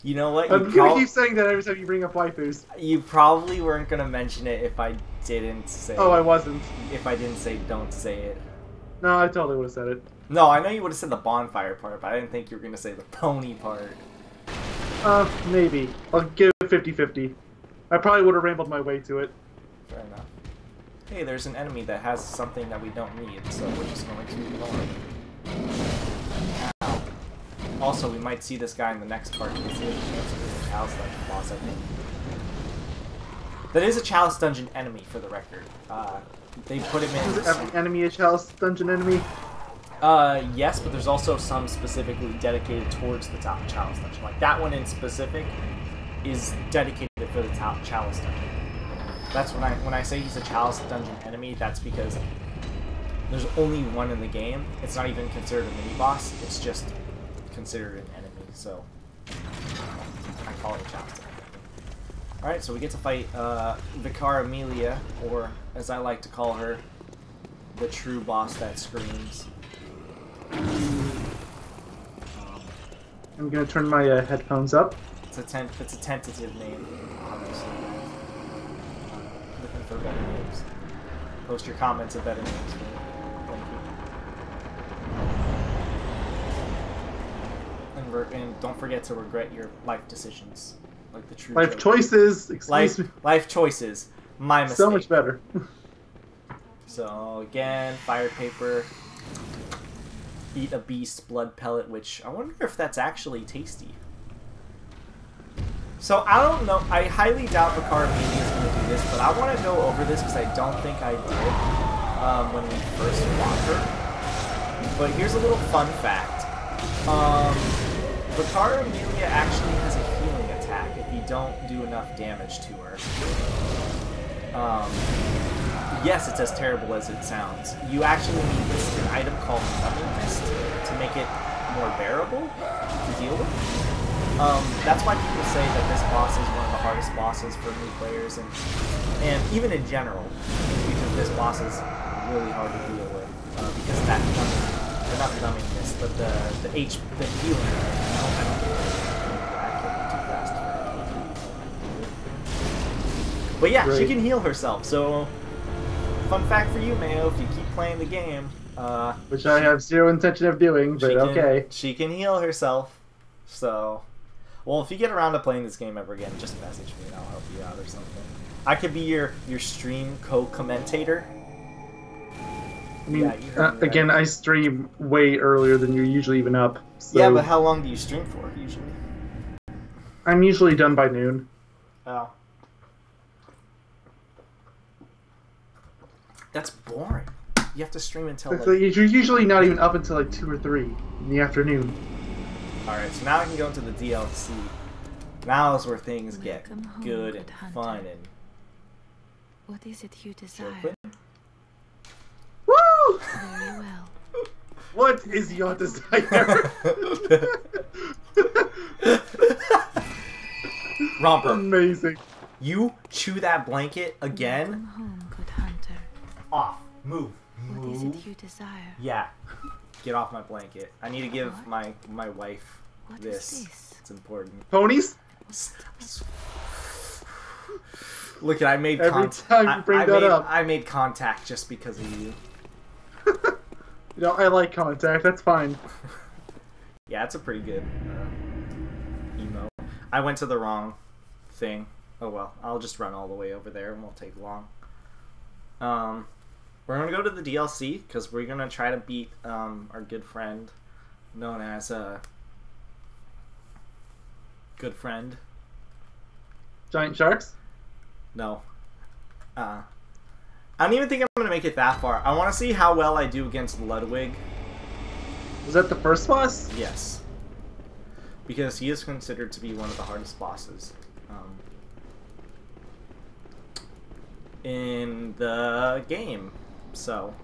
You know what? I'm gonna keep saying that every time you bring up waifus. You probably weren't gonna mention it if I didn't say. Oh, I wasn't. If I didn't say don't say it. No, I totally would have said it. No, I know you would have said the bonfire part, but I didn't think you were gonna say the pony part. Maybe. I'll give it 50-50. I probably would have rambled my way to it. Fair enough. Hey, there's an enemy that has something that we don't need, so we're just going to ignore it. Ow. Also, we might see this guy in the next part because he has a chance to be a Chalice Dungeon boss, I think. That is a Chalice Dungeon enemy, for the record. They put him in... Is every enemy a Chalice Dungeon enemy? Yes, but there's also some specifically dedicated towards the top Chalice Dungeon. Like, that one in specific is dedicated for the top Chalice Dungeon. That's when I say he's a Chalice Dungeon enemy, that's because there's only one in the game. It's not even considered a mini-boss, it's just considered an enemy, so I call it a Chalice Dungeon enemy. Alright, so we get to fight Vicar Amelia, or as I like to call her, the true boss that screams. I'm gonna turn my headphones up. It's a tentative name, obviously. Looking for better names. Post your comments of better names for me. Thank you. And don't forget to regret your life decisions, like the true life Joker. choices. Excuse me. Life choices. My mistake. So much better. So again, fire paper. Eat a beast blood pellet, which I wonder if that's actually tasty. So I don't know. I highly doubt Vicar Amelia is going to do this, but I want to go over this because I don't think I did when we first fought her. But here's a little fun fact. Vicar Amelia actually has a healing attack if you don't do enough damage to her. Yes, it's as terrible as it sounds. You actually need an item called Numbing Mist to make it more bearable to deal with. That's why people say that this boss is one of the hardest bosses for new players, and even in general, because this boss is really hard to deal with because that not numbing mist, but the healing. I don't too fast. But yeah, Great. she can heal herself. So, fun fact for you, Mayo, if you keep playing the game, which I have zero intention of doing, but okay. She can heal herself. So. Well, if you get around to playing this game ever again, just message me and I'll help you out or something. I could be your stream co-commentator. I mean, yeah, again, I stream way earlier than you're usually even up. So yeah, but how long do you stream for, usually? I'm usually done by noon. Oh. That's boring. You have to stream until like... You're usually not even up until like 2 or 3 in the afternoon. Alright, so now I can go into the DLC. Now is where things get good and fun and... What is it you desire? Woo! Very well. What is your desire? Romper. Amazing. You chew that blanket again? Welcome home, good hunter. Off. Move. What is it you desire? Yeah. Get off my blanket. I need to give What? my wife What this. is this? It's important. Ponies? Look, I made Every time you bring that up. I made contact just because of you. You know, I like contact. That's fine. Yeah, it's a pretty good emo. I went to the wrong thing. Oh well, I'll just run all the way over there. It won't take long. We're gonna go to the DLC because we're gonna try to beat our good friend, known as good friend. Giant sharks? No. I don't even think I'm gonna make it that far. I want to see how well I do against Ludwig. Was that the first boss? Yes. Because he is considered to be one of the hardest bosses in the game. So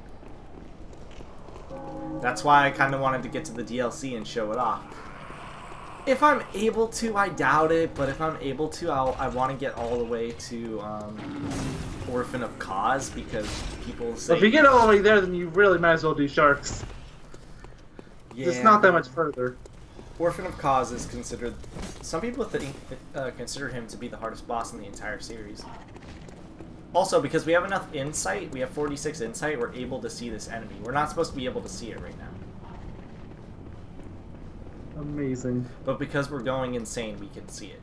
that's why I kind of wanted to get to the DLC and show it off. If I'm able to, I doubt it, but if I'm able to, I want to get all the way to Orphan of Cause, because people say... Well, if you get all the way there, then you really might as well do sharks. Yeah. It's not that much further. Orphan of Cause is considered... Some people think, consider him to be the hardest boss in the entire series. Also, because we have enough insight, we have 46 insight, we're able to see this enemy. We're not supposed to be able to see it right now. Amazing. But because we're going insane, we can see it.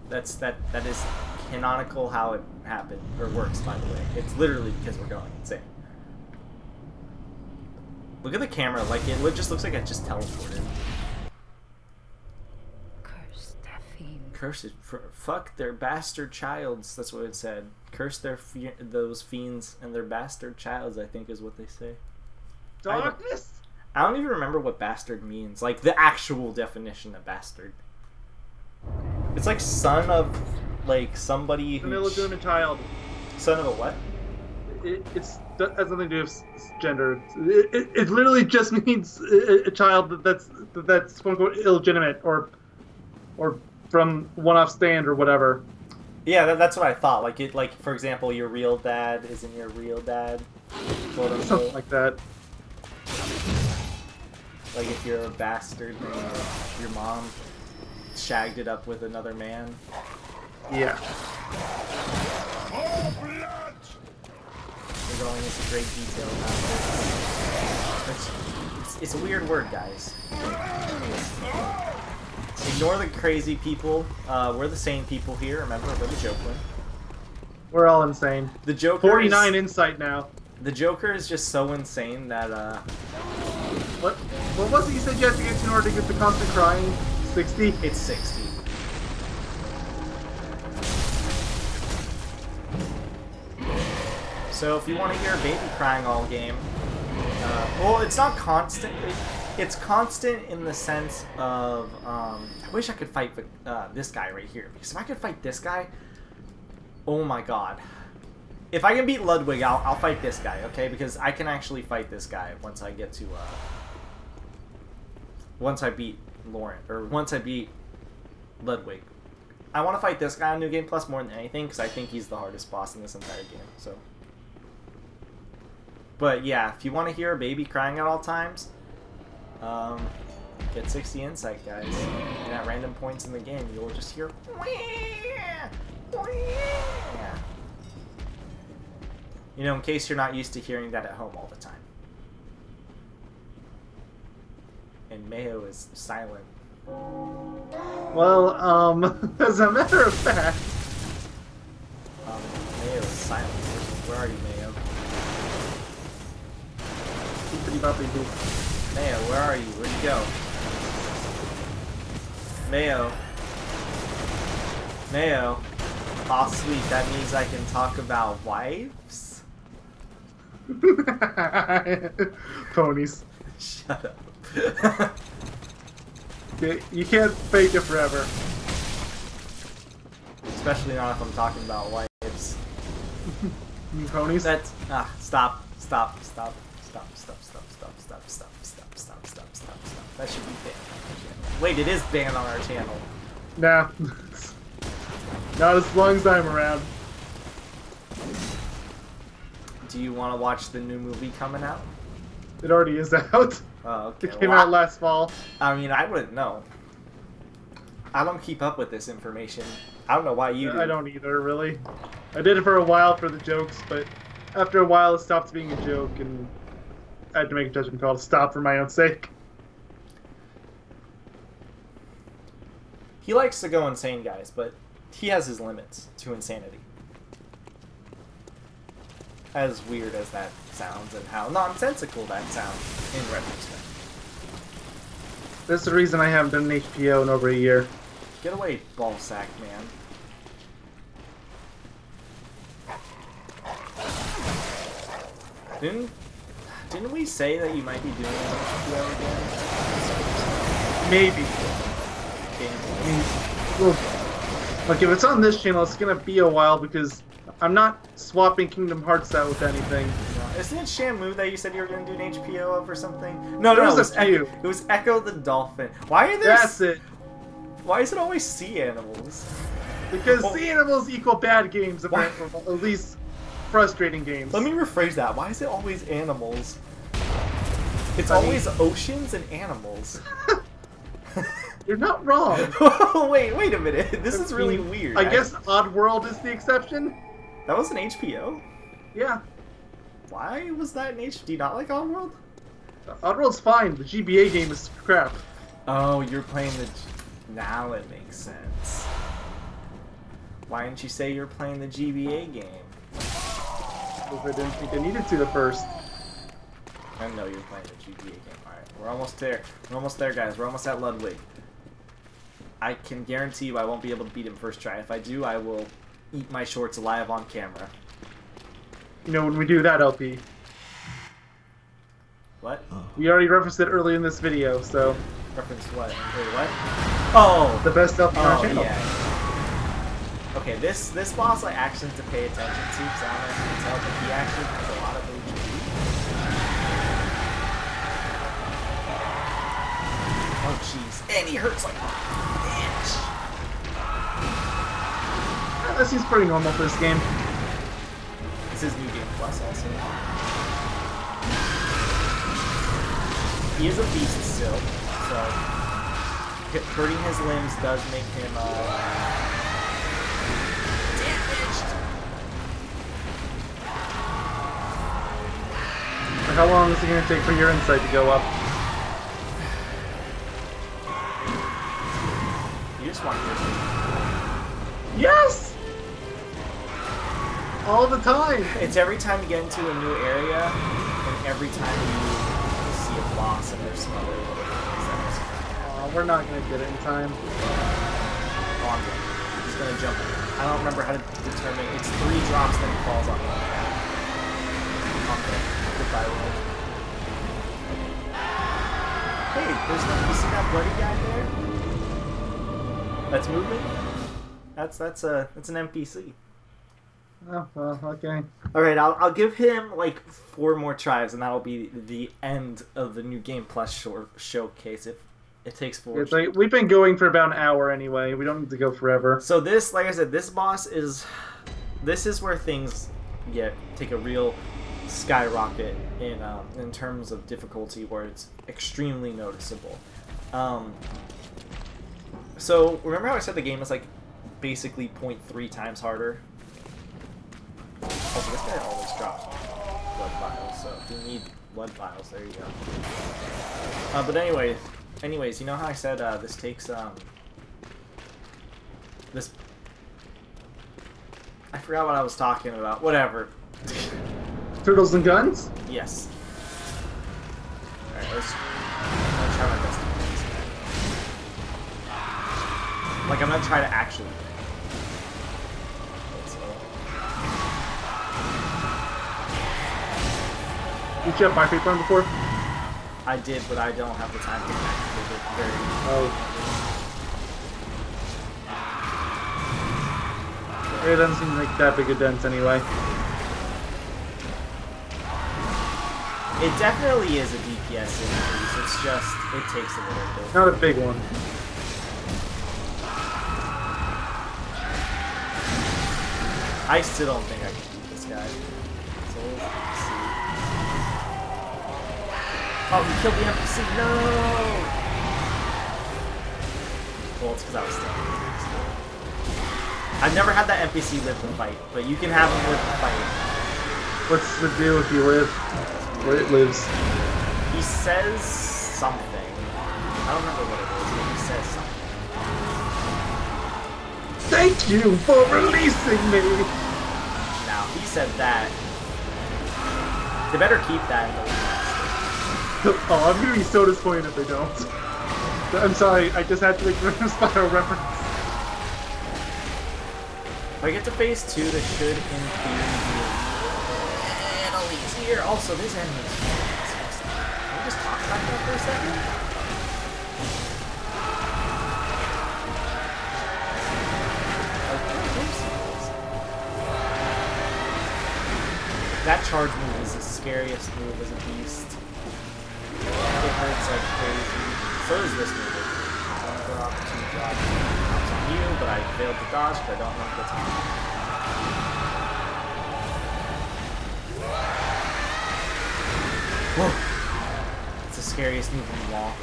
That is canonical how it happened, or works, by the way. It's literally because we're going insane. Look at the camera, like it just looks like it just teleported. Curse that fiend. Curse it, fuck their bastard childs. That's what it said. Curse those fiends and their bastard childs, I think is what they say. Darkness? I don't even remember what bastard means. Like, the actual definition of bastard. It's like son of, like, somebody who... An illegitimate child. Son of a what? It has nothing to do with gender. It literally just means a child that's quote unquote illegitimate or from one-off stand or whatever. Yeah, that's what I thought. Like, for example, your real dad isn't your real dad. Quote unquote. Something like that. Like if you're a bastard, then your mom shagged it up with another man. Yeah. We're going into great detail about this. It's a weird word, guys. Ignore the crazy people. We're the sane people here. Remember, we're the Jokewin. We're all insane. The Joker 49 insight now. The Joker is just so insane that, What was it you said you had to get to in order to get the constant crying? 60? It's 60. So if you want to hear a baby crying all game, well, it's not constant. It's constant in the sense of, I wish I could fight this guy right here. Because if I could fight this guy, oh my god. If I can beat Ludwig, I'll fight this guy, okay? Because I can actually fight this guy once I get to, once I beat Laurent, or once I beat Ludwig. I want to fight this guy on New Game Plus more than anything, because I think he's the hardest boss in this entire game, so. But yeah, if you want to hear a baby crying at all times, get 60 insight, guys. And at random points in the game, you'll just hear... You know, in case you're not used to hearing that at home all the time. And Mayo is silent. Well, as a matter of fact... Mayo is silent. Where are you, Mayo? Mayo, where are you? Where'd you go? Mayo. Mayo. Aw, sweet. That means I can talk about wives? Ponies. Shut up. You can't fake it forever. Especially not if I'm talking about wives. Ponies. That's stop. That should be banned on our channel. Wait, it is banned on our channel. Nah. Not as long as I'm around. Do you want to watch the new movie coming out? It already is out. Oh, okay. It came out last fall. I mean, I wouldn't know. I don't keep up with this information. I don't know why you do. I don't either, really. I did it for a while for the jokes, but after a while it stopped being a joke, and I had to make a judgment call to stop for my own sake. He likes to go insane, guys, but he has his limits to insanity. As weird as that sounds, and how nonsensical that sounds in retrospect. That's the reason I haven't done an HBO in over a year. Get away, ballsack man. Didn't we say that you might be doing an HBO again? Maybe. I mean, well, like if it's on this channel, it's gonna be a while because I'm not swapping Kingdom Hearts out with anything. Isn't it Shamu that you said you were going to do an HBO of or something? No, There no, was a few. It was Echo the Dolphin. Why are there? That's it. Why is it always sea animals? Because sea animals equal bad games, apparently, or at least frustrating games. Let me rephrase that. Why is it always animals? It's always oceans and animals. You're not wrong. wait a minute. This is really weird. I guess Oddworld is the exception. That was an HBO? Yeah. Why was that an HD? Do you not like Oddworld? Oddworld's fine. The GBA game is crap. Oh, you're playing the... Now it makes sense. Why didn't you say you're playing the GBA game? Because I didn't think I needed to at first. I know you're playing the GBA game. Alright, we're almost there. We're almost there, guys. We're almost at Ludwig. I can guarantee you I won't be able to beat him first try. If I do, I will eat my shorts alive on camera. You know, when we do that, LP. What? We already referenced it early in this video, so... Reference what? Wait, what? Oh! The best LP on our channel. Yeah. Okay, this boss I actually have to pay attention to, because I don't know if you can tell, but he actually has a lot of HP. Oh, jeez. And he hurts like a bitch. That seems pretty normal for this game. This is New Game Plus also. He is a beast still, so hurting his limbs does make him damaged. How long is it going to take for your insight to go up? You just want to Yes! All the time! It's every time you get into a new area, and every time you see a boss and there's some other little things. We're not going to get it in time. Oh, I'm just going to jump. I don't remember how to determine. It's 3 drops, then he falls on the goodbye roll. Hey, you see that bloody guy there? That's movement? That's an NPC. Oh, well, okay. Alright, I'll give him like 4 more tries, and that'll be the end of the New Game Plus showcase. If it takes 4. It's like, we've been going for about an hour anyway. We don't need to go forever. So this, like I said, this boss is... This is where things take a real skyrocket in terms of difficulty, where it's extremely noticeable. So, remember how I said the game is like basically 0.3 times harder? Also, this guy always drops blood vials, so if you need blood vials, there you go. But anyways, you know how I said this takes this. I forgot what I was talking about. Whatever. Turtles and guns? Yes. All right, I'm gonna try my best to win this guy. Like I'm gonna try to actually win. Did you have my paper on before? I did, but I don't have the time to activate it very. Oh. It doesn't seem like that big a dent anyway. It definitely is a DPS increase. It's just it takes a little bit. Not a big one. I still don't think I can beat this guy. So let's see. Oh, he killed the NPC. No. Well, it's because I was standing. I've never had that NPC live the fight, but you can have him live the fight. What's the deal if you live where it lives? He says something. I don't remember what it is, but he says something. Thank you for releasing me! Now, he said that. They better keep that in the remaster. Oh, I'm gonna be so disappointed if they don't. I'm sorry, I just had to make a Spiral reference. If I get to phase 2, this should, in theory, be a little easier. Also, this enemy is fantastic. Can we just talk about that for a second? That charge move is the scariest move as a beast. It hurts like crazy. So is this move. One drop, two drops. Drops on you, but I failed to dodge because I don't know what's on. Whoa! It's the scariest move in the wall.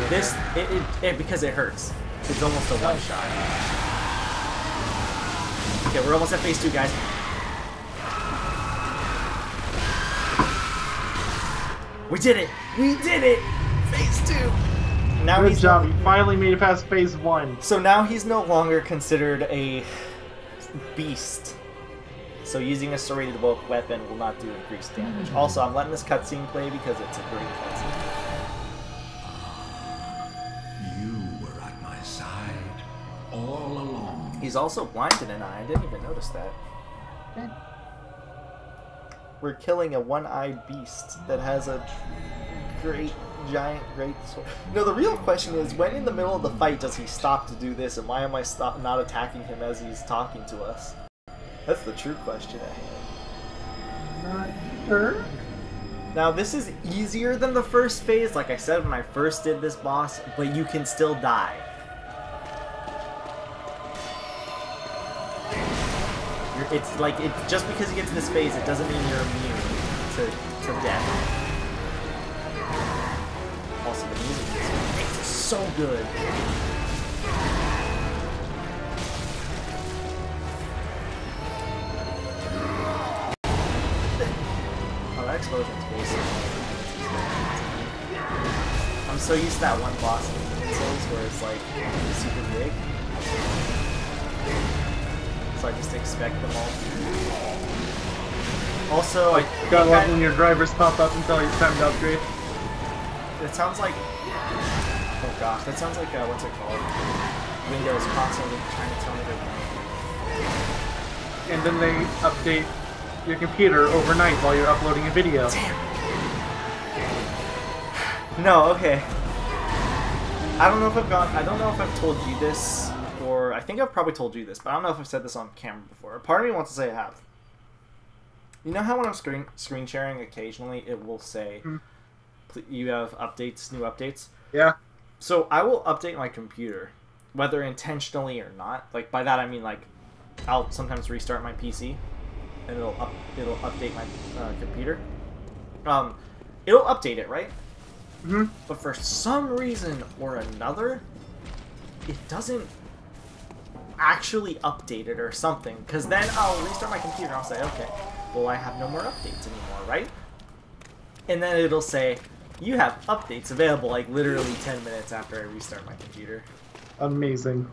This, because it hurts. It's almost a one shot. Okay, we're almost at phase 2, guys. We did it! We did it! Phase 2! Now Good job, you finally made it past phase 1. So now he's no longer considered a beast. So using a serrated woke weapon will not do increased damage. Also, I'm letting this cutscene play because it's a great cutscene. All along. He's also blind in an eye. I didn't even notice that. Okay. We're killing a one-eyed beast that has a great, giant, great sword. No, the real question is, when in the middle of the fight does he stop to do this, and why am I not attacking him as he's talking to us? That's the true question at hand. Not sure. Now, this is easier than the first phase, like I said when I first did this boss, but you can still die. It's like, just because you get to this phase, it doesn't mean you're immune to death. Also, the music is so good. Oh, that explosion's basic. I'm so used to that one boss in Souls where it's like super big. So I just expect them all. Also, I gotta love when your drivers pop up and tell you it's time to upgrade. It sounds like, oh gosh, that sounds like what's it called? Windows constantly trying to tell me they're. And then they update your computer overnight while you're uploading a video. Damn. No, okay. I don't know if I've told you this. Or I think I've probably told you this, but I don't know if I've said this on camera before. A part of me wants to say I have. You know how when I'm screen sharing occasionally, it will say, you have updates, new updates? Yeah. So I will update my computer, whether intentionally or not. Like, by that I mean, like, I'll sometimes restart my PC, and it'll update my computer. It'll update it, right? Mm-hmm. But for some reason or another, it doesn't actually update it or something, because then I'll restart my computer and I'll say, okay, well, I have no more updates anymore, right? And then it'll say, you have updates available, like literally 10 minutes after I restart my computer. Amazing.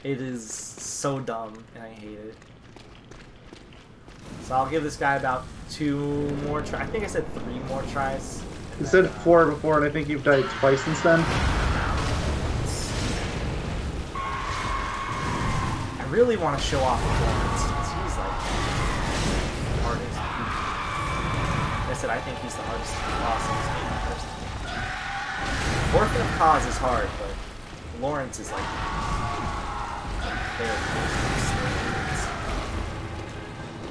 It is so dumb, and I hate it. So I'll give this guy about 2 more tries. I think I said 3 more tries. You said 4 before, and I think you've died twice since then. really want to show off Lawrence, since he's like the hardest. Like I said, I think he's the hardest boss in this game, personally. Orphan of Cause is hard, but Lawrence is like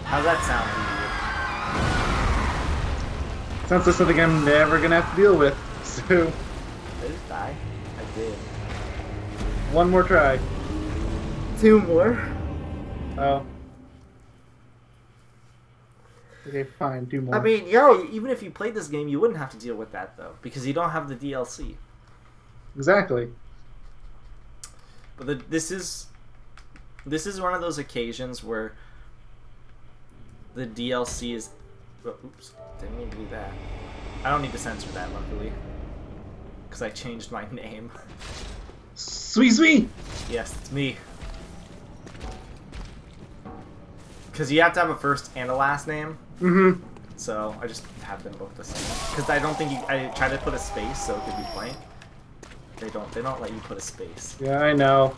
how's that sound to you? Sounds like something I'm never gonna have to deal with. So, Did it die? I did. one more try. 2 more. Oh. Okay, fine. 2 more. I mean, yo, even if you played this game, you wouldn't have to deal with that though, because you don't have the DLC. Exactly. But this is one of those occasions where the DLC is. Oh, oops, didn't mean to do that. I don't need to censor that, luckily, because I changed my name. Sweet. Yes, it's me. Because you have to have a first and a last name. Mm-hmm. So I just have them both the same. Because I don't think I tried to put a space so it could be blank. They don't let you put a space. Yeah, I know.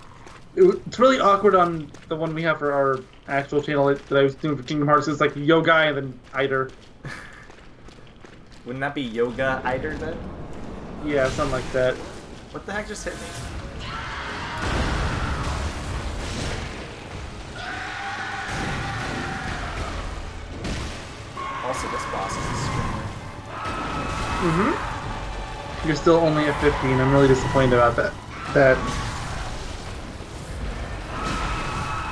It's really awkward on the one we have for our actual channel that I was doing for Kingdom Hearts. It's like Yogi and then Eider. Wouldn't that be Yogaidr then? Yeah, something like that. What the heck just hit me? Also, this boss is a screamer. Mm-hmm. You're still only at 15. I'm really disappointed about that.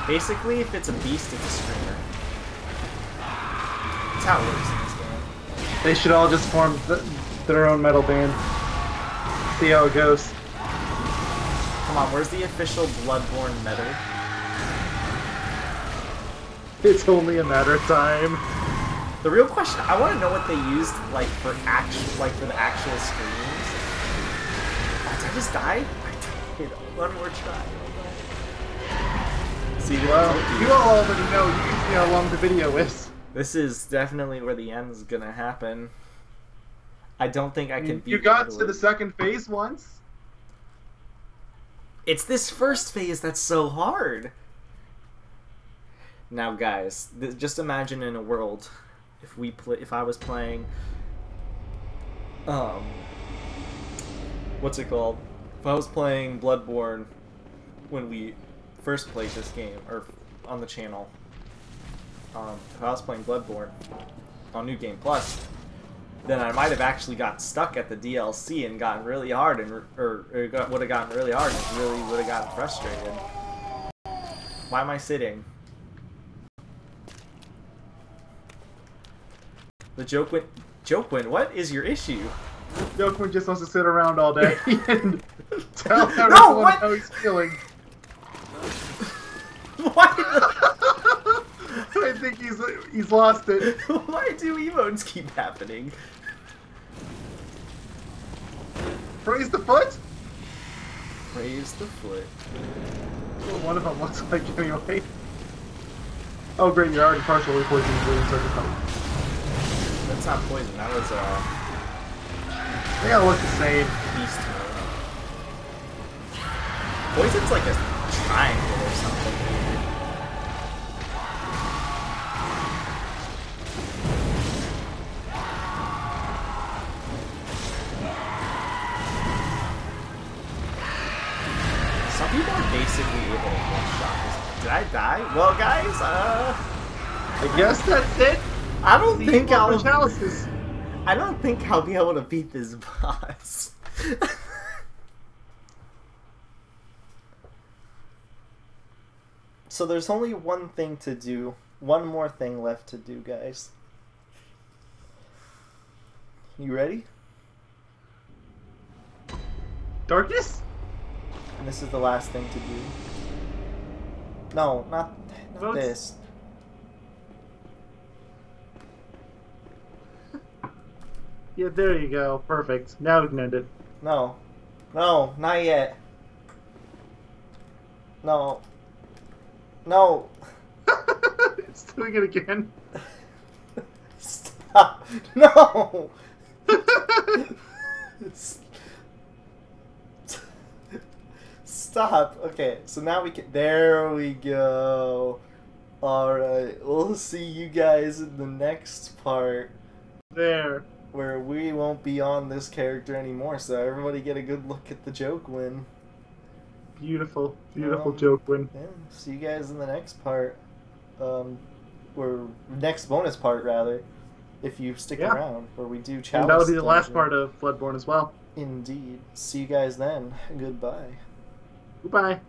Basically, if it's a beast, it's a screamer. That's how it works in this game. They should all just form their own metal band. See how it goes. Come on, where's the official Bloodborne medal? It's only a matter of time. The real question, I want to know what they used like for the actual screams. Oh, did I just die? I did. One more try. See, Well, you all already know. You can see how long the video is. this is definitely where the end's gonna happen. I don't think I can beat You got Edward. to the second phase once. It's this first phase that's so hard. Now, guys, just imagine in a world if I was playing what's it called? If I was playing Bloodborne when we first played this game or on the channel. If I was playing Bloodborne on New Game Plus, then I might have actually got stuck at the DLC and gotten really hard and would have gotten really hard and really would have gotten frustrated. Why am I sitting? The Jokewin, what is your issue? Jokewin just wants to sit around all day and tell everyone what? how he's feeling. Why? I think he's lost it. Why do emotes keep happening? Praise the foot. Praise the foot. Well, one of them looks like anyway. Oh great, you're already partially poisoned. That's not poison. That was They gotta look the same. beast mode. Poison's like a triangle or something. Some people are basically able to one-shot this. Did I die? Well, guys, I guess that's it. I don't think I'll chalices. I don't think I'll be able to beat this boss. So there's only one thing to do. One more thing left to do, guys. You ready? Darkness? And this is the last thing to do. No, not Votes? this. Yeah, there you go. Perfect. Now we can end it. No. No, not yet. No. No. It's doing it again. Stop. No. Stop. stop. Okay, so now we can. There we go. Alright, we'll see you guys in the next part There. where we won't be on this character anymore, so everybody get a good look at the Jokewin. Beautiful, beautiful Um, Jokewin. Yeah, see you guys in the next part. Or next bonus part, rather, if you stick Yeah. around, where we do And chalice. that'll be the last dungeon. part of Bloodborne as well. Indeed. See you guys then. Goodbye. Goodbye.